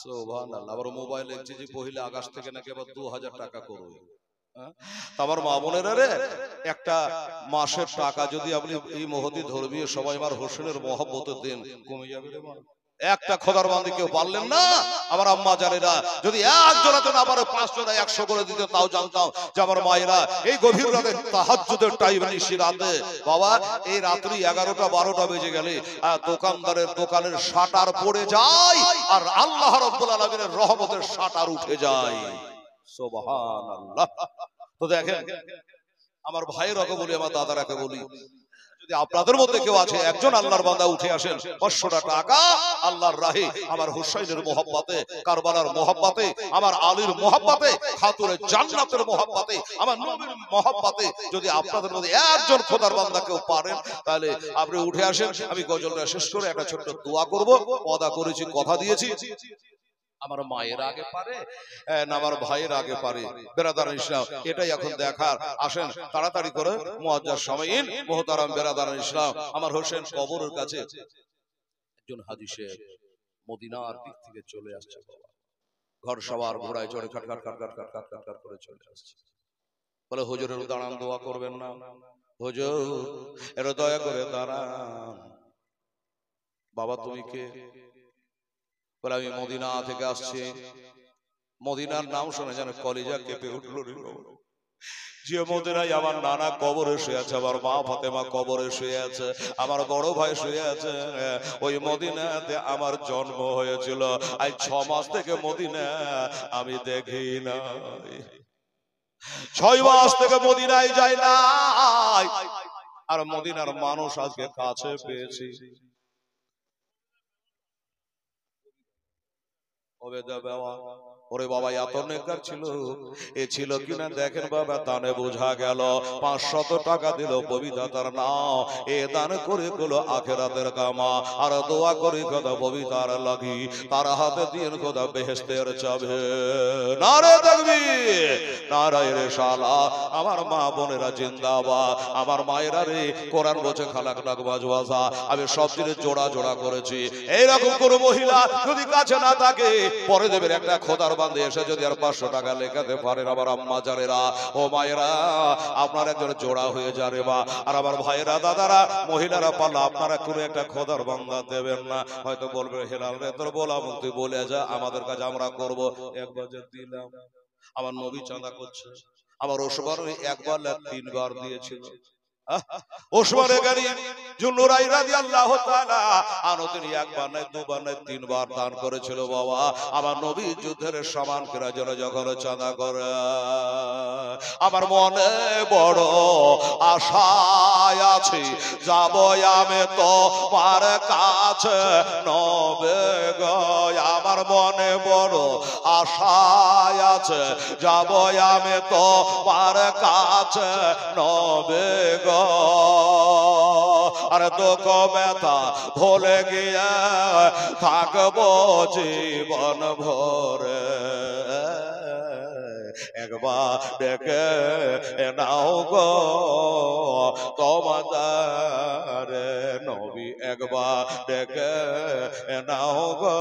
সুবহানাল্লাহ। আবার মোবাইল দেখছি যে 1 আগস্ট থেকে নাকি আবার 2000 টাকা করবে। আমার মা বোনেরা রে, একটা মাসের টাকা যদি আপনি এই মহতি ধর্মীয় সবাই আমার হোসেনের মহব্বতে দেন, কমে যাবে রে মা। একটা খোদার বান্দি কেউ পারলেন না, আমার আম্মা জানেরা যদি একজনাতে না পারে 500 না 100 করে দিতে, তাও জানতাম যে আমার মায়েরা এই গভীর রাতে তাহাজ্জুদের টাইম নিশি রাতে বাবা, এই রাত্রি 11টা 12টা বেজে গেলে দোকানদারের দোকানের শাটার পড়ে যায় আর আল্লাহ রাব্বুল আলামিনের রহমতের শাটার উঠে যায়। সুবহানাল্লাহ। তো দেখেন আমার ভাইয়েরাকে বলি, আমার দাদারাকে বলি, যদি আপনাদের মধ্যে কেউ আছে একজন আল্লাহর বান্দা উঠে আসেন 500 টাকা আল্লাহর রাহে, আমার হুসাইনের মোহাব্বতে, কারবালার মোহাব্বতে, আমার আলীর মোহাব্বতে, খাতুনের জান্নাতের মোহাব্বতে, আমার নবীর মোহাব্বতে যদি আপনাদের মধ্যে একজন খোদার বান্দা কেউ পারেন তাহলে আপনি উঠে আসেন। আমি গজলটা শেষ করে একটা ছোট্ট দোয়া করব, ওয়াদা করেছি, কথা দিয়েছি। আমার মায়ের আগে পারে না আমার ভাইয়ের আগে পারে, বেরাদার ইসলাম এটাই এখন দেখার। আসেন তাড়াতাড়ি করে মুআজ্জাজ সামাইন মুহতারাম বেরাদার ইসলাম, আমার হোসেন কবরের কাছে একজন হাজী সাহেব মদিনার দিক থেকে চলে আসছে বাবা, ঘর সবার ঘোড়ায় চড়ে খাট খাট খাট খাট খাট খাট খাট করে চলে আসছে। বলে হুজুরের দাঁড়ান দোয়া করবেন না? হুজুর এর দয়া করে দাঁড়ান। বাবা তুমি কে? বলে আমি মদিনা থেকে আসছি। মদিনার নাম শুনে যেন কলিজা কেঁপে উঠলো রে বাবা। যে মদিনায় আমার নানা কবরে শুয়ে আছে, আমার মা ফাতেমা কবরে শুয়ে আছে, আমার বড় ভাই শুয়ে আছে, ওই মদিনাতে আমার জন্ম হয়েছিল। আজ 6 মাস থেকে মদিনা আমি দেখি না, 6 মাস থেকে মদিনায় যাই না। আর মদিনার মানুষ আজকে কাছে পেয়েছি। ওরে বাবা এত নেককার ছিল, এ ছিল কিনা দেখেন বাবা, দানে বোঝা গেল 500 টাকা দিল পবিত্রতার নাম, এ দান করে গুলো আখেরাতের কামা, আর দোয়া করে কথা পবিত্রার লাগি, তার হাতে দিয়ে কথা বেহেশতের চাবে। নারে তাকবীর, নারে রিসালাত। আমার মা বোনেরা জিন্দাবাদ। আমার মায়েরা রে কোরআন বলছে খালাক লাক বাজওয়াজা, আমি সব জিনিস জোড়া জোড়া করেছি। এইরকম কোন মহিলা যদি কাছে না থাকে, পরে দেবের একটা খোদার বান্ধে এসে যদি আর 500 টাকা লেখাতে পারেন, আমার আম্মা জানেরা ও মায়েরা আপনার একজন জোড়া হয়ে যাবে বা। আর আমার ভাইয়েরা দাদারা মহিলারা পারলে আপনারা কোনো একটা খোদার বান্দা দেবেন না, হয়তো বলবে হেলাল রে তোর বলা মুক্তি বলে যা, আমাদের কাছে আমরা করব। একবার যে দিলাম, আমার নবী চাঁদা করছে, আমার ওসবার একবার 3বার দিয়েছিল। ওসমানে গানি জুলনুরাই রাদিয়াল্লাহু তাআলা আনহু তিনি একবার নয় দুবার নয় 3বার দান করেছিল বাবা। আমার নবী যুদ্ধের সমান করে যখন চাঁদা করে, আমার মনে বড় আশায় আছি, যাব আমি তোমার কাছে নবে গো। আমার মনে বড় আশায় আছে, যাব আমি তোমার কাছে নবে গো। আর দুঃখ ব্যথা ভুলে গিয়ে থাকবো জীবন ভরে, একবার ডেকে নাও গো তোমাদের নবী, একবার ডেকে নাও গো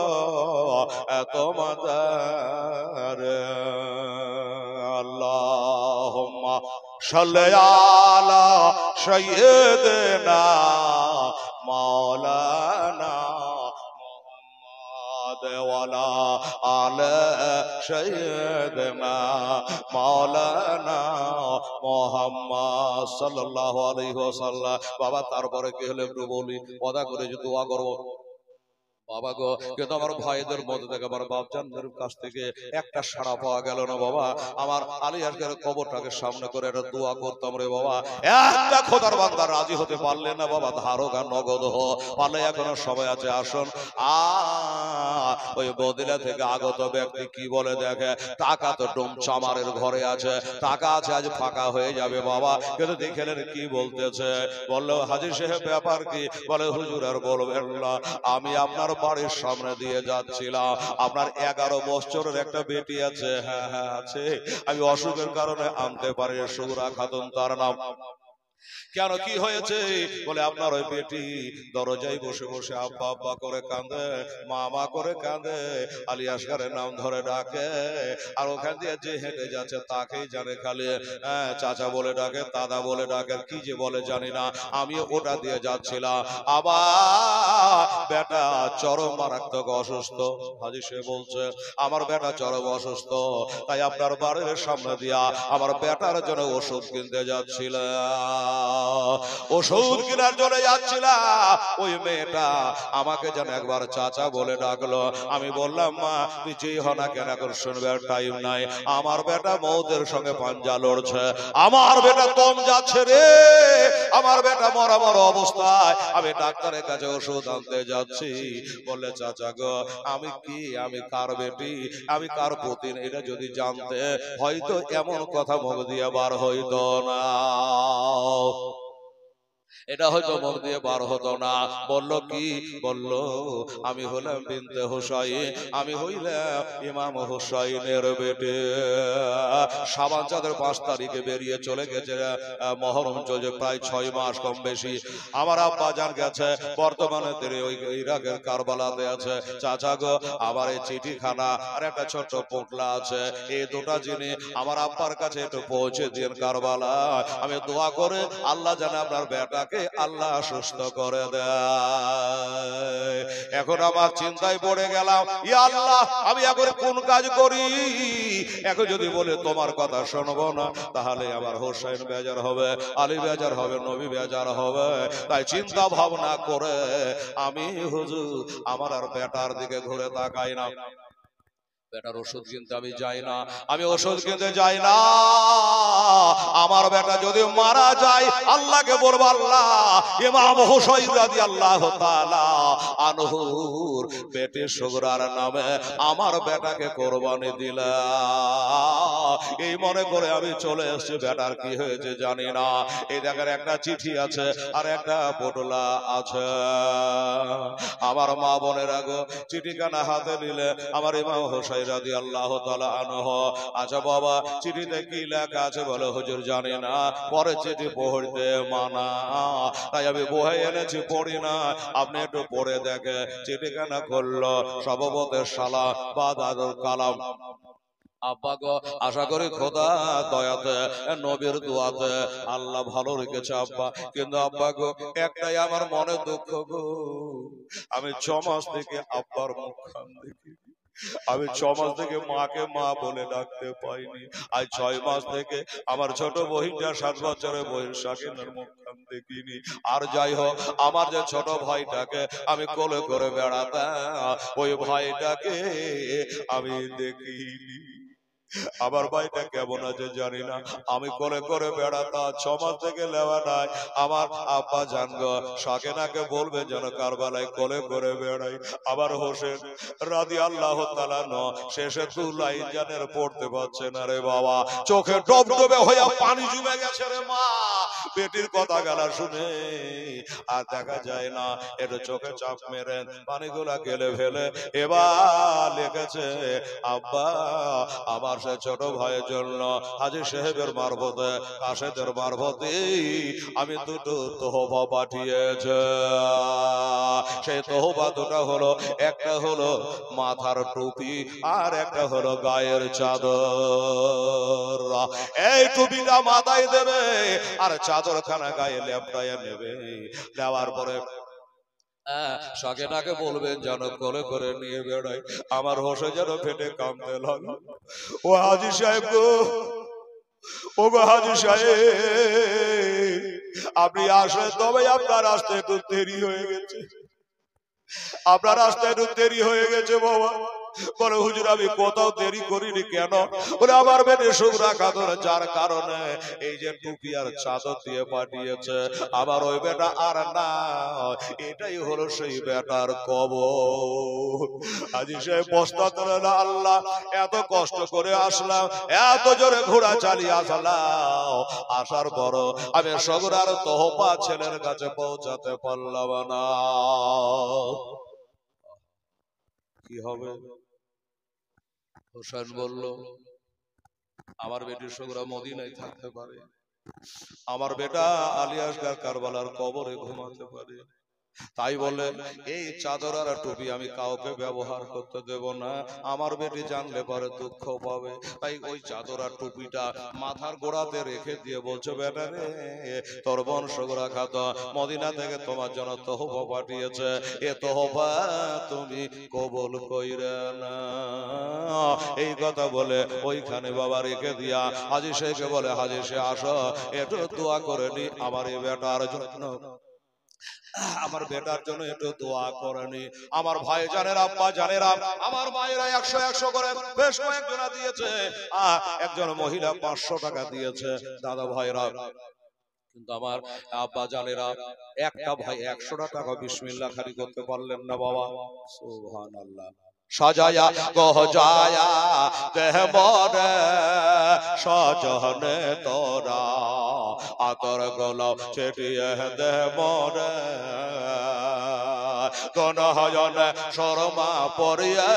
তোমাদের। আল্লাহুম্মা সাল্লি আলা সাইয়্যিদিনা মাওলানা মুহাম্মদ ওয়ালা আলা সাইয়্যিদিনা মাওলানা মুহাম্মদ সাল্লাল্লাহু আলাইহি ওয়াসাল্লাম। বাবা তারপরে কি হলো একটু বলি, ওয়াদা করে যে দোয়া করব বাবা গো। কিন্তু আমার ভাইদের মধ্যে থেকে আমার বাপজানদের কাছ থেকে একটা সাড়া পাওয়া গেল না বাবা। আমার আলী আসগরের কবরটাকে সামনে করে একটা দোয়া করতাম রে বাবা, একটা খোদার বান্দা রাজি হতে পারলে না বাবা, ধারক আর নগদ হো পারলে এখনো সময় আছে, আসুন। ওই বদিলা থেকে আগত ব্যক্তি কি বলে দেখে, টাকা তো ডুম চামারের ঘরে আছে, টাকা আছে আজ ফাঁকা হয়ে যাবে বাবা। কিন্তু দেখলেন কি বলতেছে, বললো হাজী সাহেব ব্যাপার কি? বলে হুজুর আর বলবেন না, আমি আপনার বাড়ির সামনে দিয়ে যাচ্ছিলাম, আপনার 11 বছরের একটা বেটি আছে। হ্যাঁ হ্যাঁ আছে, আমি অসুখের কারণে আনতে পারি, সুরা খাতুন তার নাম। কেন কি হয়েছে? বলে আপনার ওই বেটি দরজায় বসে বসে আব্বা আব্বা করে কাঁদে, মা মা করে কাঁদে, আলী আসগরের নাম ধরে ডাকে, আর ওখান দিয়ে যে হেঁটে যাচ্ছে তাকেই জানে খালি চাচা বলে ডাকে, দাদা বলে ডাকে, কি যে বলে জানি না। আমি ওটা দিয়ে যাচ্ছিলাম, আবার বেটা চরম মারাত্মক অসুস্থ। হাজী সে বলছে আমার বেটা চরম অসুস্থ, তাই আপনার বাড়ির সামনে দিয়া আমার বেটার জন্য ওষুধ কিনতে যাচ্ছিলাম, ওষুধ কেনার জন্য যাচ্ছিলাম। ওই মেয়েটা আমাকে যেন একবার চাচা বলে ডাকলো। আমি বললাম মা তুই যেই হ না কেন, এখন শুনবার টাইম নাই, আমার বেটা মৌতের সঙ্গে পাঞ্জা লড়ছে, আমার বেটা দম যাচ্ছে রে, আমার বেটা মরা মরা অবস্থায়, আমি ডাক্তারের কাছে ওষুধ আনতে যাচ্ছি। বলে চাচা গো আমি কি, আমি কার বেটি, আমি কার পুতিন, এটা যদি জানতে হয়তো এমন কথা মুখ দিয়ে বার হইতো না। এটা হয়তো মুখ দিয়ে বার হতো না। বলল কি? বলল আমি হলাম বিনতে হুসাইন, আমি হইলাম ইমাম হুসাইনের বেটে। শাবান চাঁদের 5 তারিখে বেরিয়ে চলে গেছে। মহরম চলছে প্রায় 6 মাস কম বেশি। আমার আব্বা জান গেছে, বর্তমানে তিনি ওই ইরাকের কারবালাতে আছে। চাচা গো, আমার এই চিঠিখানা আর একটা ছোট্ট পোটলা আছে, এই দুটা জিনিস আমার আব্বার কাছে একটু পৌঁছে দিন কারবালা। আমি দোয়া করে আল্লাহ জানে আপনার বেটাকে আল্লাহ সুস্থ করে দেয়। এখন আমার চিন্তায় পড়ে গেলাম, ইয়া আল্লাহ আমি এখন কোন কাজ করি? এখন যদি বলে তোমার কথা শুনবো না, তাহলে আমার হোসেন বেজার হবে, আলী বেজার হবে, নবী বেজার হবে। তাই চিন্তা ভাবনা করে আমি হুজুর আমার আর বেটার দিকে ঘুরে তাকাই না। বেটার ওষুধ কিনতে আমি যাই না, আমি ওষুধ কিনতে যাই না। আমার বেটা যদি মারা যায়, আল্লাহকে বলবো আল্লাহ ইমাম হুসাইন রাদিয়াল্লাহু তাআলা আনহুর পেটে সুগরার নামে আমার বেটাকে কোরবানি দিলা। এই মনে করে আমি চলে এসেছি। বেটার কি হয়েছে জানি না। এই দেখেন একটা চিঠি আছে আর একটা পোটলা আছে। আমার মা বোনেরা গো, চিঠিখানা হাতে নিলে আমার ইমাম হুসাইন রাদিয়াল্লাহু তাআলা আনহু। আচ্ছা বাবা, চিঠিতে কি লেখা আছে বলে? হুজুর জানি না, পরে চিঠি পড়তে মানা, তাই আমি বহে এনেছি, পড়ি না। আপনি একটু পড়ে দেখে। চিঠিখানা করলো সভাপতির শালা বাদারুল কালাম। আব্বা গো, আশা করি খোদা দয়াতে নবীর দোয়াতে আল্লাহ ভালো রেখেছে আব্বা। কিন্তু আব্বা গো, একটাই আমার মনে দুঃখ গো, আমি 6 মাস থেকে আব্বার মুখখান দেখি, আমি 6 মাস থেকে মাকে মা বলে ডাকতে পাইনি। আজ 6 মাস থেকে আমার ছোট বহিনটা 7 বছরের বহির শাকিনের মুখখান দেখিনি। আর যাই হোক, আমার যে ছোট ভাইটাকে আমি কোলে করে বেড়াতাম, ওই ভাইটাকে আমি দেখিনি। আমার ভাইটা কেমন আছে জানি না, আমি কোলে করে বেড়াতাম। 6 মাস থেকে লেওয়া নাই। আমার আব্বা জানগো শাকিনাকে বলবে যেন কারবালায় কোলে করে বেড়াই। আবার হোসেন রাদিয়াল্লাহু তাআলা শেষে 2 লাইন জানের পড়তে পারছে না রে বাবা, চোখে ডবডবে হয়ে পানি জমে গেছে রে মা। বেটির কথা গালা শুনে আর দেখা যায় না, একটু চোখে চাপ মেরে পানিগুলা গেলে ফেলে এবার লিখেছে, আব্বা আমার সে ছোট ভাইয়ের জন্য হাজী সাহেবের মারফতে, কাশেদের মারফতে আমি 2টো তোহফা পাঠিয়েছে। সেই তোহফা 2টা হলো, একটা হলো মাথার টুপি আর একটা হলো গায়ের চাদর। এই টুপিটা মাথায় দেবে আর চাদরখানা গায়ে লেপটায় নেবে। নেওয়ার পরে শাকিনাকে বলবেন যেন কোলে করে নিয়ে বেড়াই। আমার হোসে যেন ফেটে কাঁদতে লাগলো। ও হাজী সাহেব গো, ও গো হাজী সাহেব, আপনি আসলে তবে আপনার আসতে একটু দেরি হয়ে গেছে, আপনার আসতে একটু দেরি হয়ে গেছে বাবা। বলে হুজুর আমি কোথাও দেরি করিনি। কেন? বলে আমার বেটে শুভরা কাদর, যার কারণে এই যে টুপি আর চাদর দিয়ে পাঠিয়েছে, আমার ওই বেটা আর না, এটাই হলো সেই বেটার কবর। হাজী সাহেব পস্তাতে না, আল্লাহ এত কষ্ট করে আসলাম, এত জোরে ঘোড়া চালিয়ে আসলাম, আসার পর আমি সগরার তোহফা ছেলের কাছে পৌঁছাতে পারলাম না। কি হবে? হোসেন বলল আমার বেটির সগরা মদিনায় থাকতে পারে, আমার বেটা আলিয়াসগার কারবালার কবরে ঘুমাতে পারে। তাই বলে এই চাদর আর টুপি আমি কাউকে ব্যবহার করতে দেব না, আমার বেটি জানলে পরে দুঃখ পাবে। তাই ওই চাদর আর টুপিটা মাথার গোড়াতে রেখে দিয়ে বলছো, বেটা রে তোর বংশ গোড়া খাত মদিনা থেকে তোমার জন্য তোহফা পাঠিয়েছে, এ তোহফা তুমি কবুল কইরা না। এই কথা বলে ওইখানে বাবা রেখে দিয়া হাজী শেখকে বলে, হাজী শেখ আসো একটু দোয়া করে নি আমার এই বেটার জন্য, আমার বেটার জন্য একটু দোয়া করেনি। আমার ভাই জানেরা, আব্বা জানেরা, আমার মায়েরা 100 করে বেশ কয়েকজনা দিয়েছে। একজন মহিলা 500 টাকা দিয়েছে দাদা ভাইরা। কিন্তু আমার আব্বা জানেরা একটা ভাই 100 টাকা বিসমিল্লাহ খালি করতে পারলেন না বাবা। সুবহানাল্লাহ, সাজায়া গজায়া দেহ মরে সজনে তোরা আতর গোলাপ ছেটিয়ে দেহ মরে গণহয়ন শর্মা পরিয়ে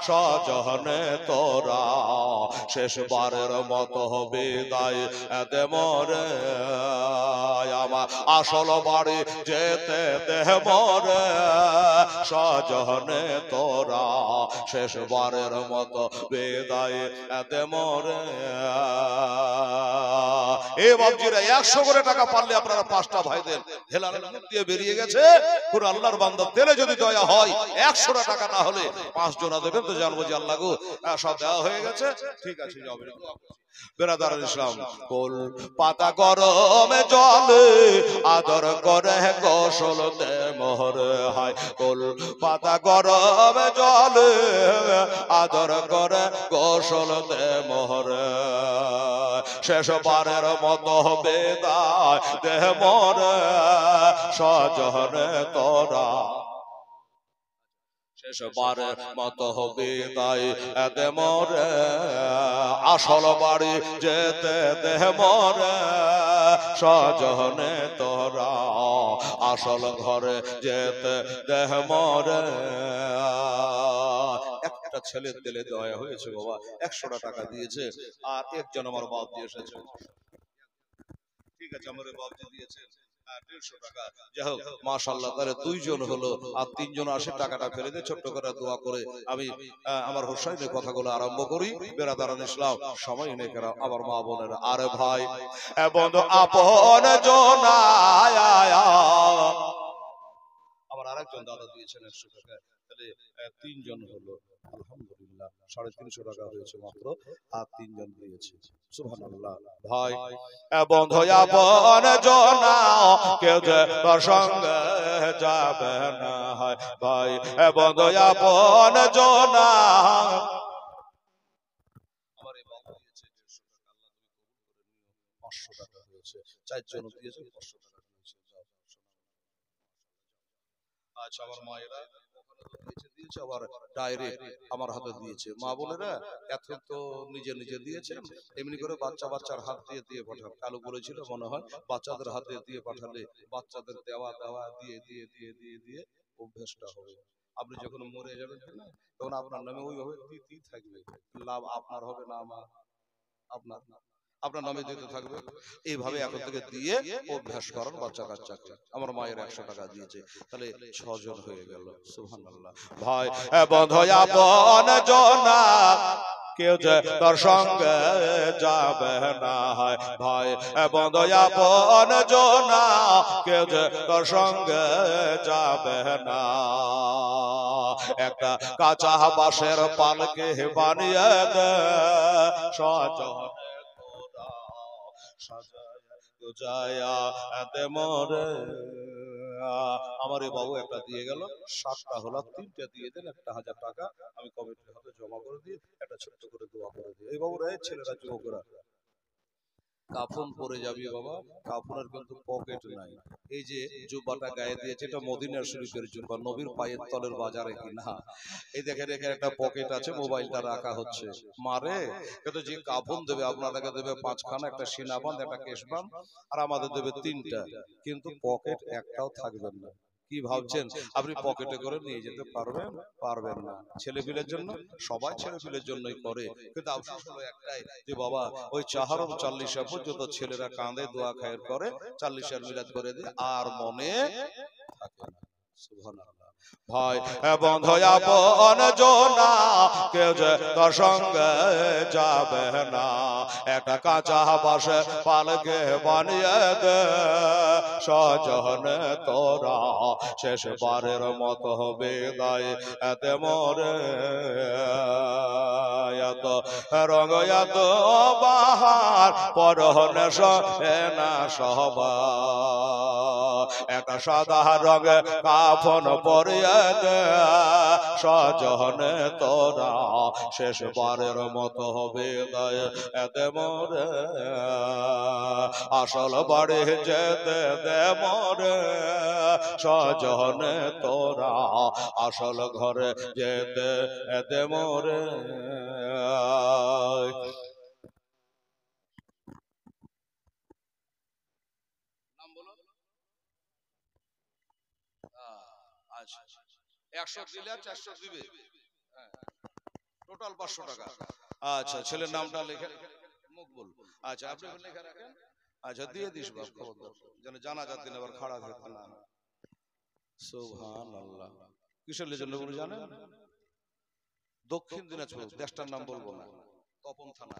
সজনে তোরা শেষবারের মতো বিদায় দে মরে আমার আসল বাড়ি যেতে দেহ মরে সজনে তোরা শেষবারের মতো বিদায় দে মরে। এ বাবজিরা 100 করে টাকা পারলে আপনারা 5টা ভাই দেন। হেলালের মুখ দিয়ে বেরিয়ে গেছে, পুরো আল্লাহর বান্দা দিলে যদি দয়া হয় 100 টাকা না হলে 5 জনা দেবেন, তো জানবো যে আল্লাহ গো সব দেওয়া হয়ে গেছে। ঠিক আছে, যাবেন বেরাদার ইসলাম। কোল পাতা গরমে জলে আদর করে গোসল দে মোহরে হায়। কোল পাতা গরমে জলে আদর করে গোসল দে মোহরে শেষবারের মতো বিদায় দে মোরে সজনে তোরা শেষবারের মতো বিদায় দে মোরে আসল বাড়ি যেতে দে মোরে সজনে তোরা আসল ঘরে যেতে দে মোরে। একটা ছেলের দিলে দয়া হয়েছে বাবা, 100 টাকা দিয়েছে, আর একজন আমার বাপ দিয়ে এসেছে। ঠিক আছে, আমার বাপ দিয়েছে 150 টাকা। যাই হোক মাশাআল্লাহ, তাহলে 2 জন হলো, আর 3 জন আসে টাকাটা ফেলে দিয়ে ছোট্ট করে দোয়া করে আমি আমার হোসাইনের কথাগুলো আরম্ভ করি। বেরাদারান ইসলাম, সময় নেই কেন আমার মা বোনেরা। আরে ভাই বন্ধু আপন জনায় আমার আরেকজন দাদা দিয়েছেন 100 টাকা, তাহলে 3 জন হলো। আলহামদুলিল্লাহ 350 টাকা হয়েছে মাত্র, আর 3 জন দিয়েছে। সুবহানাল্লাহ। ভাই বন্ধু আপন জনা কেউ যে তোর সঙ্গে যাবে না হয়। ভাই বন্ধু আপন জনা আমার এই বাবা দিয়েছে 150 টাকা, আল্লাহ তুমি কবুল করে নিও। 500 টাকা হয়েছে, 4 জন দিয়েছে 500 টাকা হয়েছে। আচ্ছা আমার মায়েরা দিয়েছে, আবার ডাইরেক্ট আমার হাতে দিয়েছে। মা বোনেরা এত তো নিজে নিজে দিয়েছেন, এমনি করে বাচ্চার হাত দিয়ে দিয়ে পাঠান। কালু বলেছিল মনে হয় বাচ্চাদের হাতে দিয়ে পাঠালে বাচ্চাদের দেওয়া দেওয়া দিয়ে দিয়ে দিয়ে দিয়ে দিয়ে অভ্যাসটা হবে। আপনি যখন মরে যাবেন না, তখন আপনার নামে ওইভাবে দিতেই থাকবে, লাভ আপনার হবে না আমার, আপনার নামে দিতে থাকবে। এইভাবে এখন থেকে দিয়ে অভ্যাস করেন বাচ্চা কাচ্চাকে। আমার মায়ের 100 টাকা দিয়েছে, তাহলে 6 জন হয়ে গেল। সুবহানাল্লাহ। ভাই বন্ধু আপন জনা কেউ যে তোর সঙ্গে যাবে না হয়। ভাই বন্ধু আপন জনা কেউ যে তোর সঙ্গে যাবে না। একটা কাঁচা বাঁশের পালকে বানিয়ে দে সজনে আমার এই বাবু একটা দিয়ে গেল, 7টা হলো, 3টা দিয়ে দেন, 1000 টাকা আমি কমিটির হাতে জমা করে দিয়ে একটা ছোট্ট করে দোয়া করে দিই। এই বাবুরা ছেলেরা যুবকরা কাফন পরে যাবি বাবা, কাফনের কিন্তু পকেট নাই। এই যে জুব্বাটা গায়ে দিয়েছে, এটা মদিনার শরীফের জুব্বা, নবীর পায়ের তলের বাজারে কিনা। এই দেখেন এখানে একটা পকেট আছে, মোবাইলটা রাখা হচ্ছে। মারে কিন্তু যে কাফন দেবে আপনাদেরকে দেবে 5খানা, একটা সিনাবান, একটা কেশবান, আর আমাদের দেবে 3টা, কিন্তু পকেট একটাও থাকবে না। কি ভাবছেন আপনি পকেটে করে নিয়ে যেতে পারবেন না। ছেলেপিলের জন্য, সবাই ছেলেপিলের জন্যই করে, কিন্তু আফসোস হলো একটাই যে বাবা ওই 40 পর্যন্ত ছেলেরা কাঁদে, দোয়া খায়ের করে, 40 মিলাদ করে দিয়ে আর মনে থাকে না। সুবহানাল্লাহ। ভাই বন্ধু আপন জনা কেউ যে তোর সঙ্গে যাবে না। একটা কাঁচা বাঁশে পালকে বানিয়ে দে সজনে তোরা শেষবারের মতো বিদায় দে মোরে। এত রঙ এত বাহার পরনে সহে না সবা, একটা সাদা রঙে কাফন পরিয়ে দে সজনে তোরা শেষবারের মতো বিদায় দে মোরে। আসল বাড়ি যেতে দে মোরে সজনে তোরা আসল ঘরে যেতে এতে মোরে। নাম বলো। আচ্ছা 100 দিলে আর 400 দিবে, টোটাল 500 টাকা। আচ্ছা ছেলের নামটা লিখে মুখ বল। আচ্ছা আপনি লিখে রাখেন। আচ্ছা দিয়ে দিস বাপ, খবরদার যেন জানাজার দিন আবার খাড়া থাকতে না। সুবহানাল্লাহ। কিসের জন্য বলে জানেন? দক্ষিণ দিনাজপুর, দেশটার নাম বলবো না, তপন থানা।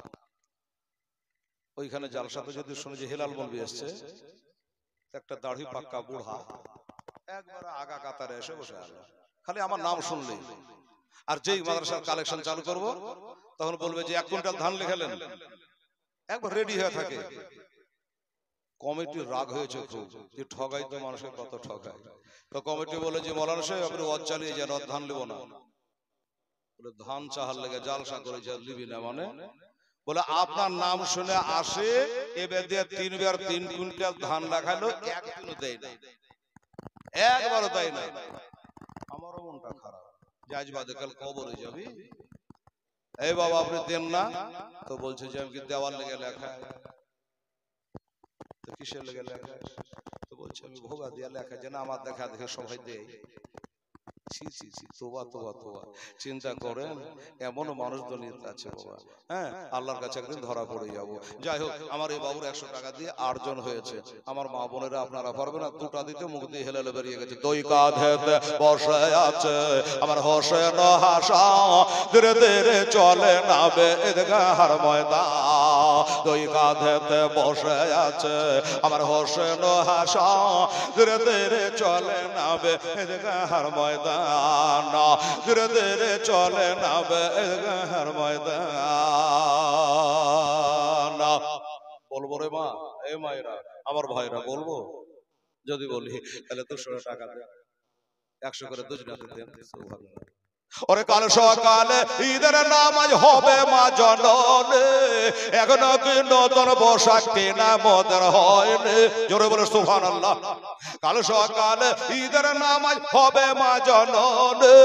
ওইখানে জালসাতে যদি শুনে যে হেলাল বলবি এসছে, একটা দাড়ি পাক্কা বুড়া একবার আগা কাতারে এসে বসে আছে, খালি আমার নাম শুনলে। আর যেই মাদ্রাসার কালেকশন চালু করব তখন বলবে যে 1 কুইন্টাল ধান লিখালেন, একবার রেডি হয়ে থাকে। কমিটির রাগ হয়েছে খুব, যে ঠগাই তো মানুষের কত ঠগায়। তো কমিটি বলে যে মৌলানা সাহেব আপনি ওয়াজ চালিয়ে যান, ধান নেব না। বলে ধান চাহার লেগে জালসা করে লিবি না মানে? বলে আপনার নাম শুনে আসে, এবার দিয়ে 3 বার 3 কুইন্টাল ধান লাগালো, একদিনও দেয় না, একবারও দেয় না। আমারও মনটা খারাপ যে আজ বাদে কাল কবরে যাবি, এই বাবা আপনি দেন না। তো বলছে যে আমি কি দেওয়ার লেগে লেখা? তো কিসের লেগে লেখা? তো বলছে আমি ভোগা দিয়া লেখা, যেন আমার দেখা দেখে সবাই দেয়। চিন্তা করেন এমন মানুষ দুনিয়াতে আছে বাবা। হ্যাঁ, আল্লাহর কাছে একদিন ধরা পড়ে যাব। যাই হোক, আমার এই বাবুর 100 টাকা দিয়ে 8 জন হয়েছে। আমার মা বোনেরা আপনারা পারবেন না, 2টা দিতে মুখ দিয়ে হেলালে বেরিয়ে গেছে। দুই কাঁধেতে বসে আছে আমার হোসেন হাসা, ধীরে ধীরে চলে নাবে ঈদগাহর ময়দান। দুই কাঁধেতে বসে আছে আমার হোসেন হাসা, ধীরে ধীরে চলে নাবে ঈদগাহর ময়দান। ধীরে ধীরে চলে নাবে ঈদগাহর ময়দান। বলবো রে মা, এ মায়েরা আমার ভাইরা, বলবো? যদি বলি তাহলে 200 টাকা দেন, 100 করে 2 জনাতে দেন। সুবহানাল্লাহ। ওরে কাল সকালে ঈদের নামাজ হবে মা জননে, এখনো কি নতুন পোশাক কেনা মদের হয়নি? জোরে বলে সুবহানাল্লাহ। কাল সকালে ঈদের নামাজ হবে মা জননে,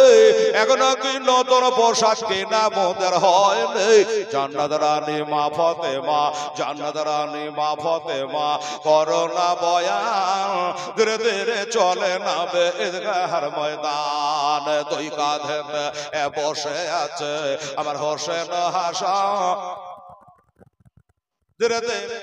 এখনো কি নতুন পোশাক কেনা মদের হয়নি? জান্নাত রানী মা ফাতেমা, জান্নাত রানী মা ফাতেমা করোনা বয়ান, ধীরে ধীরে চলে নাবে ঈদগাহর ময়দান। দুই কাঁধে বসে আছে আমার হোসেন হাসা, ধীরে ধীরে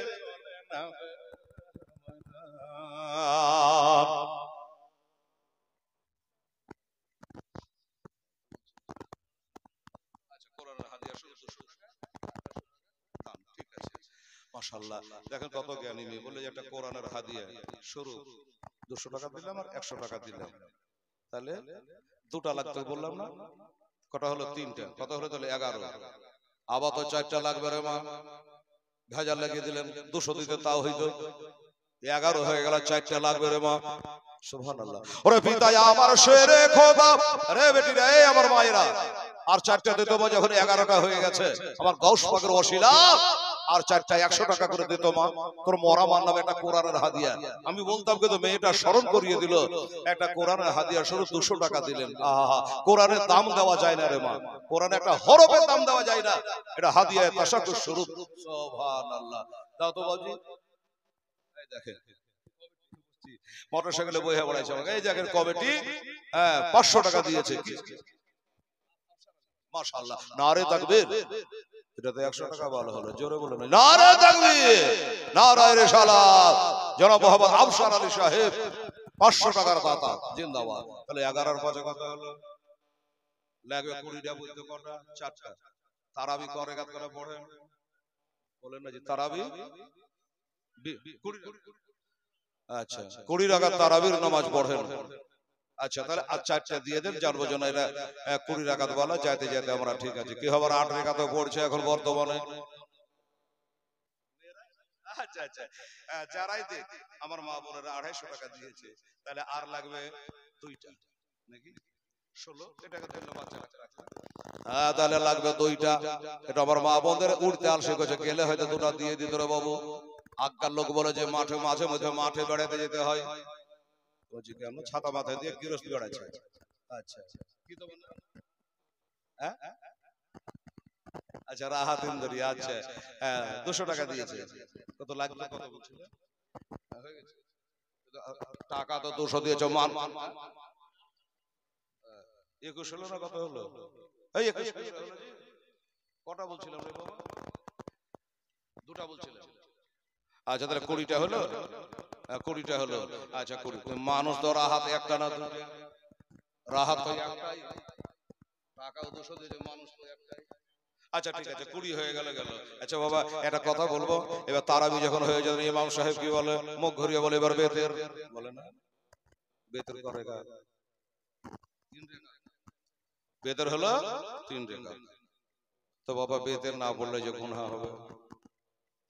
মাশাআল্লাহ। দেখেন কত জ্ঞানী মেয়ে, বলে যে একটা কোরআনের হাদিয়া শুরু 200 টাকা দিলাম আর 100 টাকা দিলাম, তাহলে 2টা লাগতো বললাম না? কটা হলো? 3টা। কত হলো তাহলে? 11। আবার তো 4টা লাগবে রে মা, ভেজাল লাগিয়ে দিলেন। 200 দিতে তাও হইতো 11 হয়ে গেল, 4টা লাগবে রে মা। সুবহানাল্লাহ। ওরে পিতা আমার শেরে খোদা রে, বেটি রে আমার মায়েরা, আর 4টা দিতে মা, যখন 11টা হয়ে গেছে আমার গাউস পাকের ওসিলা, আর 4টা 100 টাকা করে দিত মা। তোর মরা মার নামে একটা কোরআনের হাদিয়া। আমি বলতাম কিন্তু মেয়েটা স্মরণ করিয়ে দিল, একটা কোরআনের হাদিয়া শুরু 200 টাকা দিলেন। আহা, কোরআনের দাম দেওয়া যায় না রে মা, কোরআনে একটা হরফের দাম দেওয়া যায় না, এটা হাদিয়া তাশাক্কুর শুরু। সুবহানাল্লাহ। দাও তো বাবজি, এই দেখেন মোটরসাইকেলে বইয়া বেড়াইছে আমাকে, এই দেখেন কমিটি 500 টাকা দিয়েছে। মাশাআল্লাহ, নারে তাকবীর। এটাতে 100 টাকা ভালো হলো, জোরে বলুন নারে তাকবীর, নারে রিসালাত। জনাব মোহাম্মদ আফসার আলী সাহেব 500 টাকার দাতা, জিন্দাবাদ। তাহলে 11 আর 5 কত হলো? লাগবে 20টা বলতে কটা? 4টা। তারাবি ক রাকাত করে পড়েন বলেন না? যে তারাবি 20। আচ্ছা 20 রাকাত তারাবির নামাজ পড়েন। আচ্ছা তাহলে আর 4টা দিয়ে দেন, জানবো যেন এরা 20 রাকাত বলা যাইতে যাইতে আমরা ঠিক আছে। কি হবে 8 রাকাত পড়ছে এখন বর্তমানে। আচ্ছা আচ্ছা, যারাই দেখ আমার মা বোনেরা 250 টাকা দিয়েছে, তাহলে আর লাগবে 2টা নাকি 16, এটাকে ধন্যবাদ জানাতে রাখলাম। তাহলে লাগবে 2টা। এটা আমার মা বোনদের উঠতে আলসে করেছে, গেলে হয়তো 2টা দিয়ে দিত রে বাবু। আজকাল লোক বলে যে মাঠে মাঝে মধ্যে মাঠে বেড়াতে যেতে হয়, বলছি কেন? ছাতা মাথায় দিয়ে গৃহস্থ বেড়াচ্ছে। আচ্ছা কি তো বললেন? হ্যাঁ আচ্ছা রাহাত ইন্দুরি, আচ্ছা হ্যাঁ 200 টাকা দিয়েছে। কত লাগবে কত বলছিল? হয়ে গেছে টাকা তো 200 দিয়েছো মান 21 হলো না কত হলো? এই 21 কটা বলছিলাম রে বাবা? দুটা বলছিলাম। আচ্ছা তাহলে 20টা হলো, 20টা হলো। আচ্ছা 20 মানুষ তো রাহাত একটা না দুটো, রাহাত তো একটাই, টাকাও 200 দিয়েছে, মানুষ তো একটাই। আচ্ছা ঠিক আছে 20 হয়ে গেল গেল। আচ্ছা বাবা একটা কথা বলবো, এবার তারাবি যখন হয়ে যাবে ইমাম সাহেব কি বলে? মুখ ঘুরিয়ে বলে এবার বেতের বলে না, বেতের করে বেতের হলো 3 রেখা। তো বাবা বেতের না পড়লে যে গুনাহ হবে,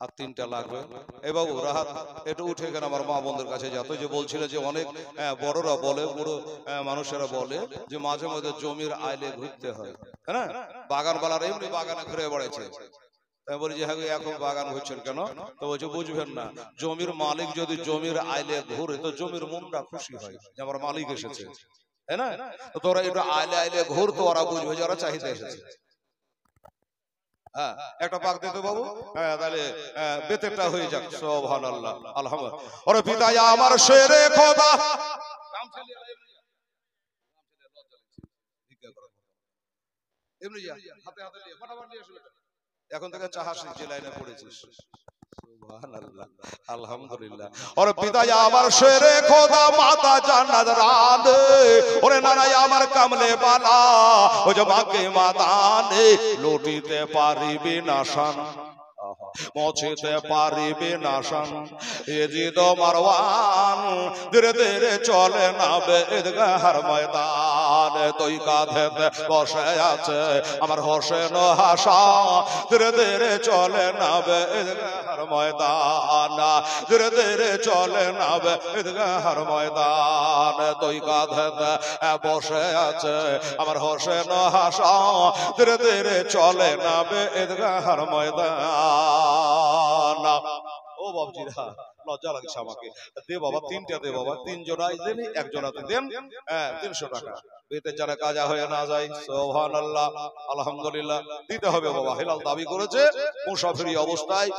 আর 3টা লাগবে। এই বাবু রাহাত একটু উঠে গেল, আমার মা বোনদের কাছে যত যে বলছিল যে অনেক বড়রা বলে, বুড়ো মানুষেরা বলে যে মাঝে মধ্যে জমির আইলে ঘুরতে হয়, হ্যাঁ বাগান বালার এমনি বাগানে ঘুরে বেড়াচ্ছে। তাই বলি যে হ্যাঁ এখন বাগান ঘুরছেন কেন? তো বলছে বুঝবেন না, জমির মালিক যদি জমির আইলে ঘুরে তো জমির মনটা খুশি হয় যে আমার মালিক এসেছে, তাই না? তো তোরা একটু আইলে আইলে ঘুর, তো ওরা বুঝবে যে ওরা চাহিদা এসেছে। হ্যাঁ একটা পাক দিতে বাবু, হ্যাঁ তাহলে বেতেরটা হয়ে যাক। সুবহানাল্লাহ আলহামদুলিল্লাহ। ওরে পিতা আমার শেরে খোদা, এমনি যা হাতে হাতে নিয়ে ফটাফট নিয়ে আসবে। এখন থেকে চাহাসি যে লাইনে পড়েছিস। সুবহানাল্লাহ আলহামদুলিল্লাহ। ওরে পিতা আমার শেরে খোদা, মাতা জান্নাত রাধে, ওরে নানা আমার কামলে বালা, ও যে মাকে মাদানে লুটিতে পারিবি না শান, মুছিতে পারিবি না শান, এজিদ মারওয়ান ধীরে ধীরে চলে না বেদগার ময়দান, তুই কাঁধেতে বসে আছে আমার হোসেন হাসান, ধীরে ধীরে চলে না বেদগার ময়দান, ধীরে ধীরে চলে না বেদগার ময়দান, তুই কাঁধেতে বসে আছে আমার হোসেন হাসান, ধীরে ধীরে চলে না বেদগার ময়দান। ও বাবজিরা লজ্জা লাগছে আমাকে, দে বাবা 3টা দে বাবা, 3 জনাই দেন, একজনাতে দেন 300 টাকা, বেতে যারা কাজা হয়ে না যায়। সুবহানাল্লাহ আলহামদুলিল্লাহ দিতে হবে বাবা। হেলাল দাবি করেছে মুসাফিরি অবস্থায়,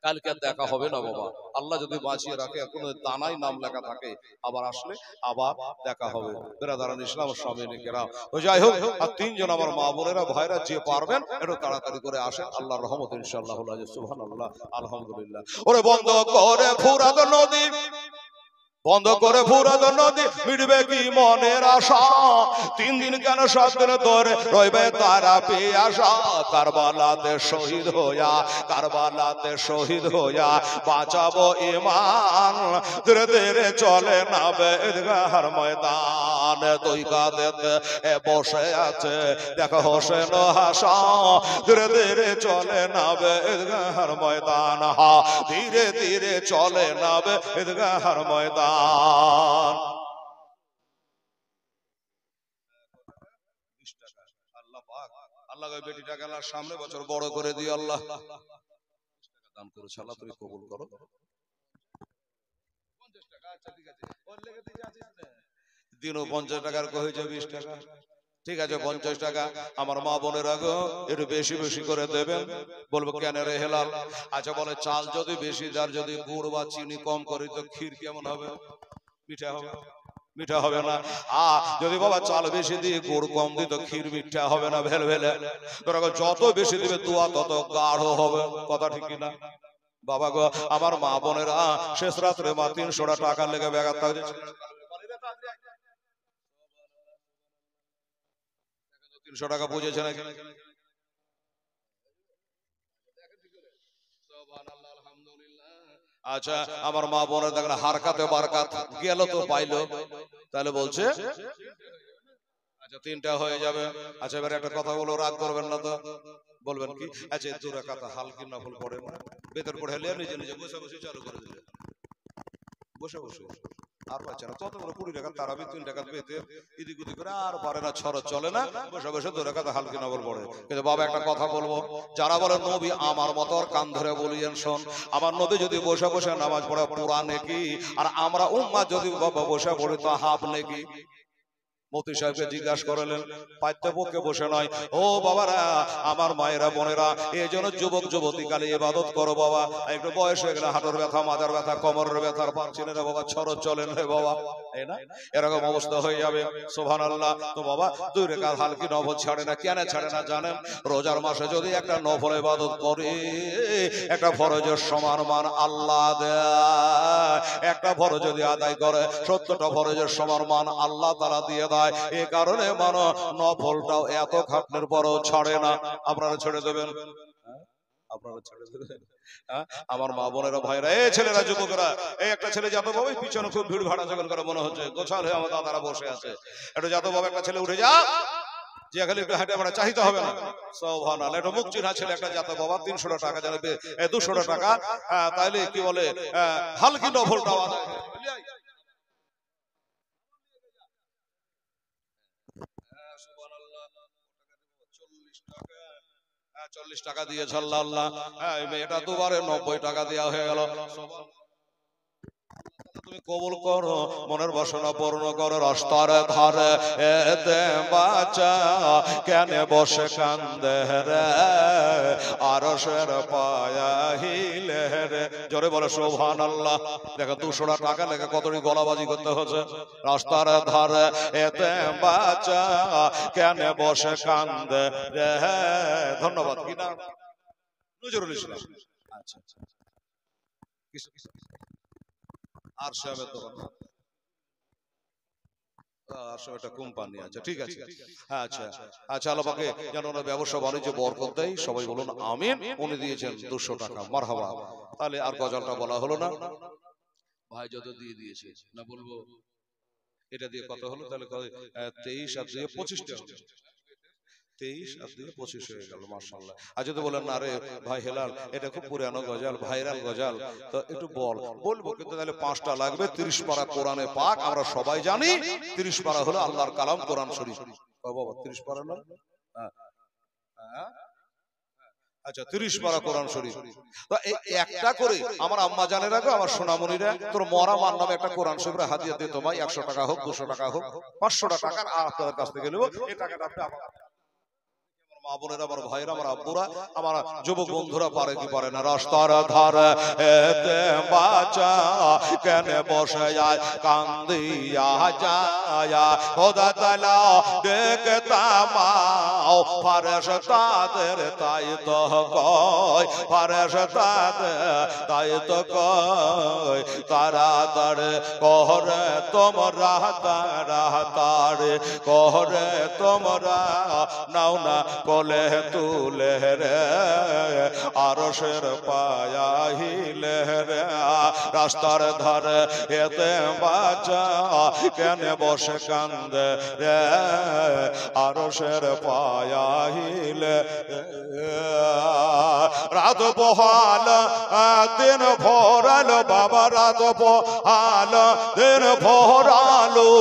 কালকে দেখা হবে না বাবা, আল্লাহ যদি বাঁচিয়ে রাখে, কোনো দানায় নাম লেখা থাকে, আবার আসলে আবার দেখা হবে। বেরাদারান ইসলাম সামিনেরা, তো যাই হোক, আর 3 জন আমার মা বোনেরা ভাইরা যে পারবেন একটু তাড়াতাড়ি করে আসেন, আল্লাহর রহমত ইনশাআল্লাহ। সুবহানাল্লাহ আলহামদুলিল্লাহ। ওরে বন্ধ করে ফুরাত নদী, বন্ধ করে ফুরাত নদী, মিটবে কি মনের আশা, 3 দিন কেন 7 দিন ধরে রইবে তারা পেয়াসা, কারবালাতে শহীদ হইয়া, কারবালাতে শহীদ হইয়া বাঁচাবো ঈমান, ধীরে ধীরে চলে না বেদগার ময়দান, তুই কাঁধেতে বসে আছে দেখো হোসেন হাসান, ধীরে ধীরে চলে না বেদগার ময়দান, হা ধীরে ধীরে চলে না বেদগার ময়দান। আল্লাহ বেটিটাকে আল্লাহর সামনে বছর বড় করে দিও আল্লাহ, দান করেছে আল্লাহ তুমি কবুল করো। 50 টাকা আচ্ছা ঠিক আছে, ওর লেগে তুই আছিস না, দিনও 50 টাকার কইছে 20 টাকা, ঠিক আছে 50 টাকা আমার মা বোনের আগে একটু বেশি বেশি করে দেবেন। বলবো কেন রে হেলাল? আচ্ছা বলে চাল যদি বেশি, যার যদি গুড় বা চিনি কম করি তো ক্ষীর কেমন হবে? মিঠা হবে? মিঠা হবে না। যদি বাবা চাল বেশি দিয়ে গুড় কম দিই তো ক্ষীর মিঠা হবে না, ভেল ভেলে। তোরা যত বেশি দিবে দোয়া তত গাঢ় হবে, কথা ঠিক কিনা? বাবা গো আমার মা বোনেরা শেষ রাত্রে মা 300 টাকা লেগে ব্যাঘাত থাকে, 300 টাকা বুঝেছে নাকি? আচ্ছা আমার মা বোনের দেখেন হারকাতে বারকাত গেল তো পাইলো, তাহলে বলছে আচ্ছা 3টা হয়ে যাবে। আচ্ছা এবার একটা কথা বলো, রাগ করবেন না তো? বলবেন কি? আচ্ছা 2 রাকাত হালকি নফল পড়েন, বেতন পড়ে হলে নিজে নিজে বসে বসে চালু করে দিলেন, বসে বসে আর পাচ্ছে না, ততগুলো 20 টাকা তারাবি 3 টাকা পেতে এদিক ওদিক করে আর পারে না, ছড় চলে না, বসে বসে 2 টাকা হালকি নবল পড়ে। কিন্তু বাবা একটা কথা বলবো, যারা বলে নবী আমার মতো আর কান ধরে বলিয়েন শোন, আমার নবী যদি বসে বসে নামাজ পড়ে পুরা নেকি, আর আমরা উম্মাহ যদি বাবা বসে পড়ি তো হাফ নেকি। মতি সাহেবকে জিজ্ঞাসা করলেন, পাঠ্যপক্ষে বসে নয়, ও বাবারা আমার মায়েরা বোনেরা, এই জন্য যুবক যুবতী কালে ইবাদত করো বাবা, একটু বয়স হয়ে গেলে হাঁটুর ব্যথা, মাথার ব্যথা, কোমরের ব্যথা, আর পারছি না রে বাবা, ছড় চলেন রে বাবা, এই না এরকম অবস্থা হয়ে যাবে। সুবহানাল্লাহ। তো বাবা 2 রাকাত হালকি নফল ছাড়ে না, কেন ছাড়ে না জানেন? রোজার মাসে যদি একটা নফল ইবাদত করে, একটা ফরজের সমান মান আল্লাহ দেয়, একটা ফরজ যদি আদায় করে 70টা ফরজের সমান মান আল্লাহ তাআলা দিয়ে দেয়। এই কারণে মানো নফলটাও এত খাটনের পরও ছাড়ে না। আপনারা ছেড়ে দেবেন? আপনারা ছেড়ে দেবেন? আমার মা বোনেরা, ভাইরা, এই ছেলেরা, যুবকরা, এই একটা ছেলে যাতো বাবা, পিছনে খুব ভিড় ভাড়া যখন করে মনে হচ্ছে গোছাল হয়ে আমার দাদারা বসে আছে, একটু যাতো বাবা, একটা ছেলে উঠে যা, যে খালি একটু হাঁটে আমরা চাইতে হবে না। সুবহানাল্লাহ। একটা মুখ চিনা ছেলে একটা যাতো বাবা, 300 টাকা জানাবে, 200 টাকা, তাইলে কি বলে হালকি নফলটাও আদায় হয়। 40 টাকা দিয়েছে আল্লাহ। এটা দুবারে 90 টাকা দেওয়া হয়ে গেল। তুমি কবুল করো, মনের বাসনা পূর্ণ করো। রাস্তার ধারে এতে বাচ্চা কেন বসে কান্দে রে, আরশের পায়া হিলে রে, জোরে বলে সুবহানাল্লাহ। দেখো 200 টাকা লেগে কতটি গলাবাজি করতে হচ্ছে। রাস্তার ধারে এতে বাচ্চা কেন বসে কান্দে রে। ধন্যবাদ। কি নাম? নজরুল ইসলাম। আচ্ছা আচ্ছা। আর সাহেবের দোকান, একটা কোম্পানি আছে, ঠিক আছে। আচ্ছা আচ্ছা, আল্লাহ পাকে যেন ওনার ব্যবসা বাণিজ্য বরকত দেয়, সবাই বলুন আমিন। উনি দিয়েছেন 200 টাকা, মারহাবা। তাহলে আর গজলটা বলা হলো না, ভাই যত দিয়ে দিয়েছে না বলবো, এটা দিয়ে কত হলো? তাহলে 23 আর 2 25 টাকা, 23 আর 2 25 হয়ে গেল, মাশাআল্লাহ। আর যদি বলেন না রে ভাই হেলাল, এটা খুব পুরানো গজল, ভাইরাল গজল, তো একটু বলবো, কিন্তু তাহলে 5টা লাগবে। 30 পারা কোরআনে পাক, আমরা সবাই জানি 30 পারা হলো আল্লাহর কালাম, কোরআন শরীফ। ও বাবা 30 পারা না? আচ্ছা 30 পারা কোরআন শরীফ। তো এই একটা করে আমার আম্মা জানে রাখো, আমার সোনামণিরা, তোর মরা মার নামে একটা কোরআন শরীফের হাদিয়া দিয়ে তোমায় 100 টাকা হোক, 200 টাকা হোক, 500 টাকা আপনাদের কাছ থেকে নেব। এই টাকাটা আপনি মা বোনেরা, আমার ভাইরা, আমার আব্বুরা, আমার যুবক বন্ধুরা পারে কি পারে না। রাস্তার ধারে এতে বাচ্চা কেন বসে যায় কান্দিয়া যায়, খোদা তাআলা দেখতামাও ফেরেশতাদের, তাই তো কয় ফেরেশতাদের, তাই তো কয় তাড়াতাড়ি করে তোমরা, তাড়াতাড়ি করে তোমরা নাও না কোলে তুলে রে, আরশের পায়া হিলে রে। রাস্তার ধারে এতে বাচ্চা কেন বসে কান্দে রে, আরশের পায়া হিলে। রাত পোহাল দিন ভোরালো বাবা, রাত পোহাল দিন ভোরালো,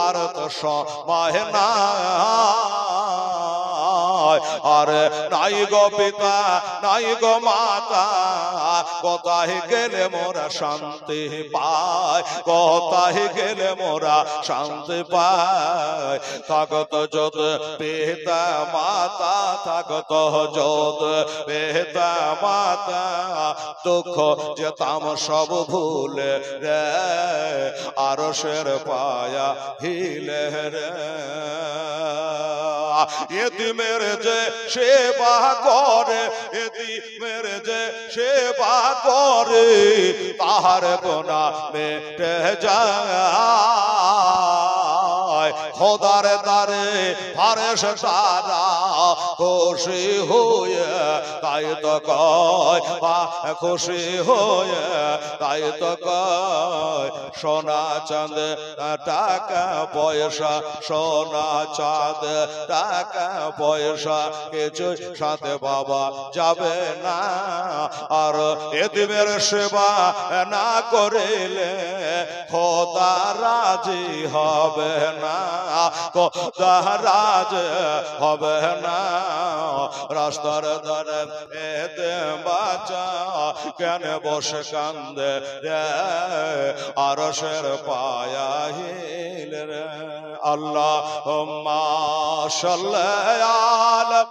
আর তো সময় না, আরে নাই গো পিতা, নাই গো মাতা, কোথায় গেলে মোরা শান্তি পায়, কোথায় গেলে মোরা শান্তি পায়। থাকত যত পিতা মাতা, থাকত যত পিতা মাতা, দুঃখ যেতাম সব ভুলে রে, আরশের পায়া হিলে রে। এতিমের যে সেবা করে, এতিমের যে সেবা করে, তাহার গোনা মেটে যায়। খোদার দারে ফারেশতারা খুশি হয়ে তাই তো কয়, খুশি হয়ে তাই তো কয়, সোনা চাঁদ টাকা পয়সা, সোনা চাঁদ টাকা পয়সা কিছু সাথে বাবা যাবে না। আর এতিমের সেবা না করিলে খোদা রাজি হবে না, খোদা রাজি হবে না। রাস্তার ধারে এতিম বাচ্চা কেন বসে কান্দে রে, আরশের পায়া হিল রে। আল্লাহুম্মা সাল্লি আলা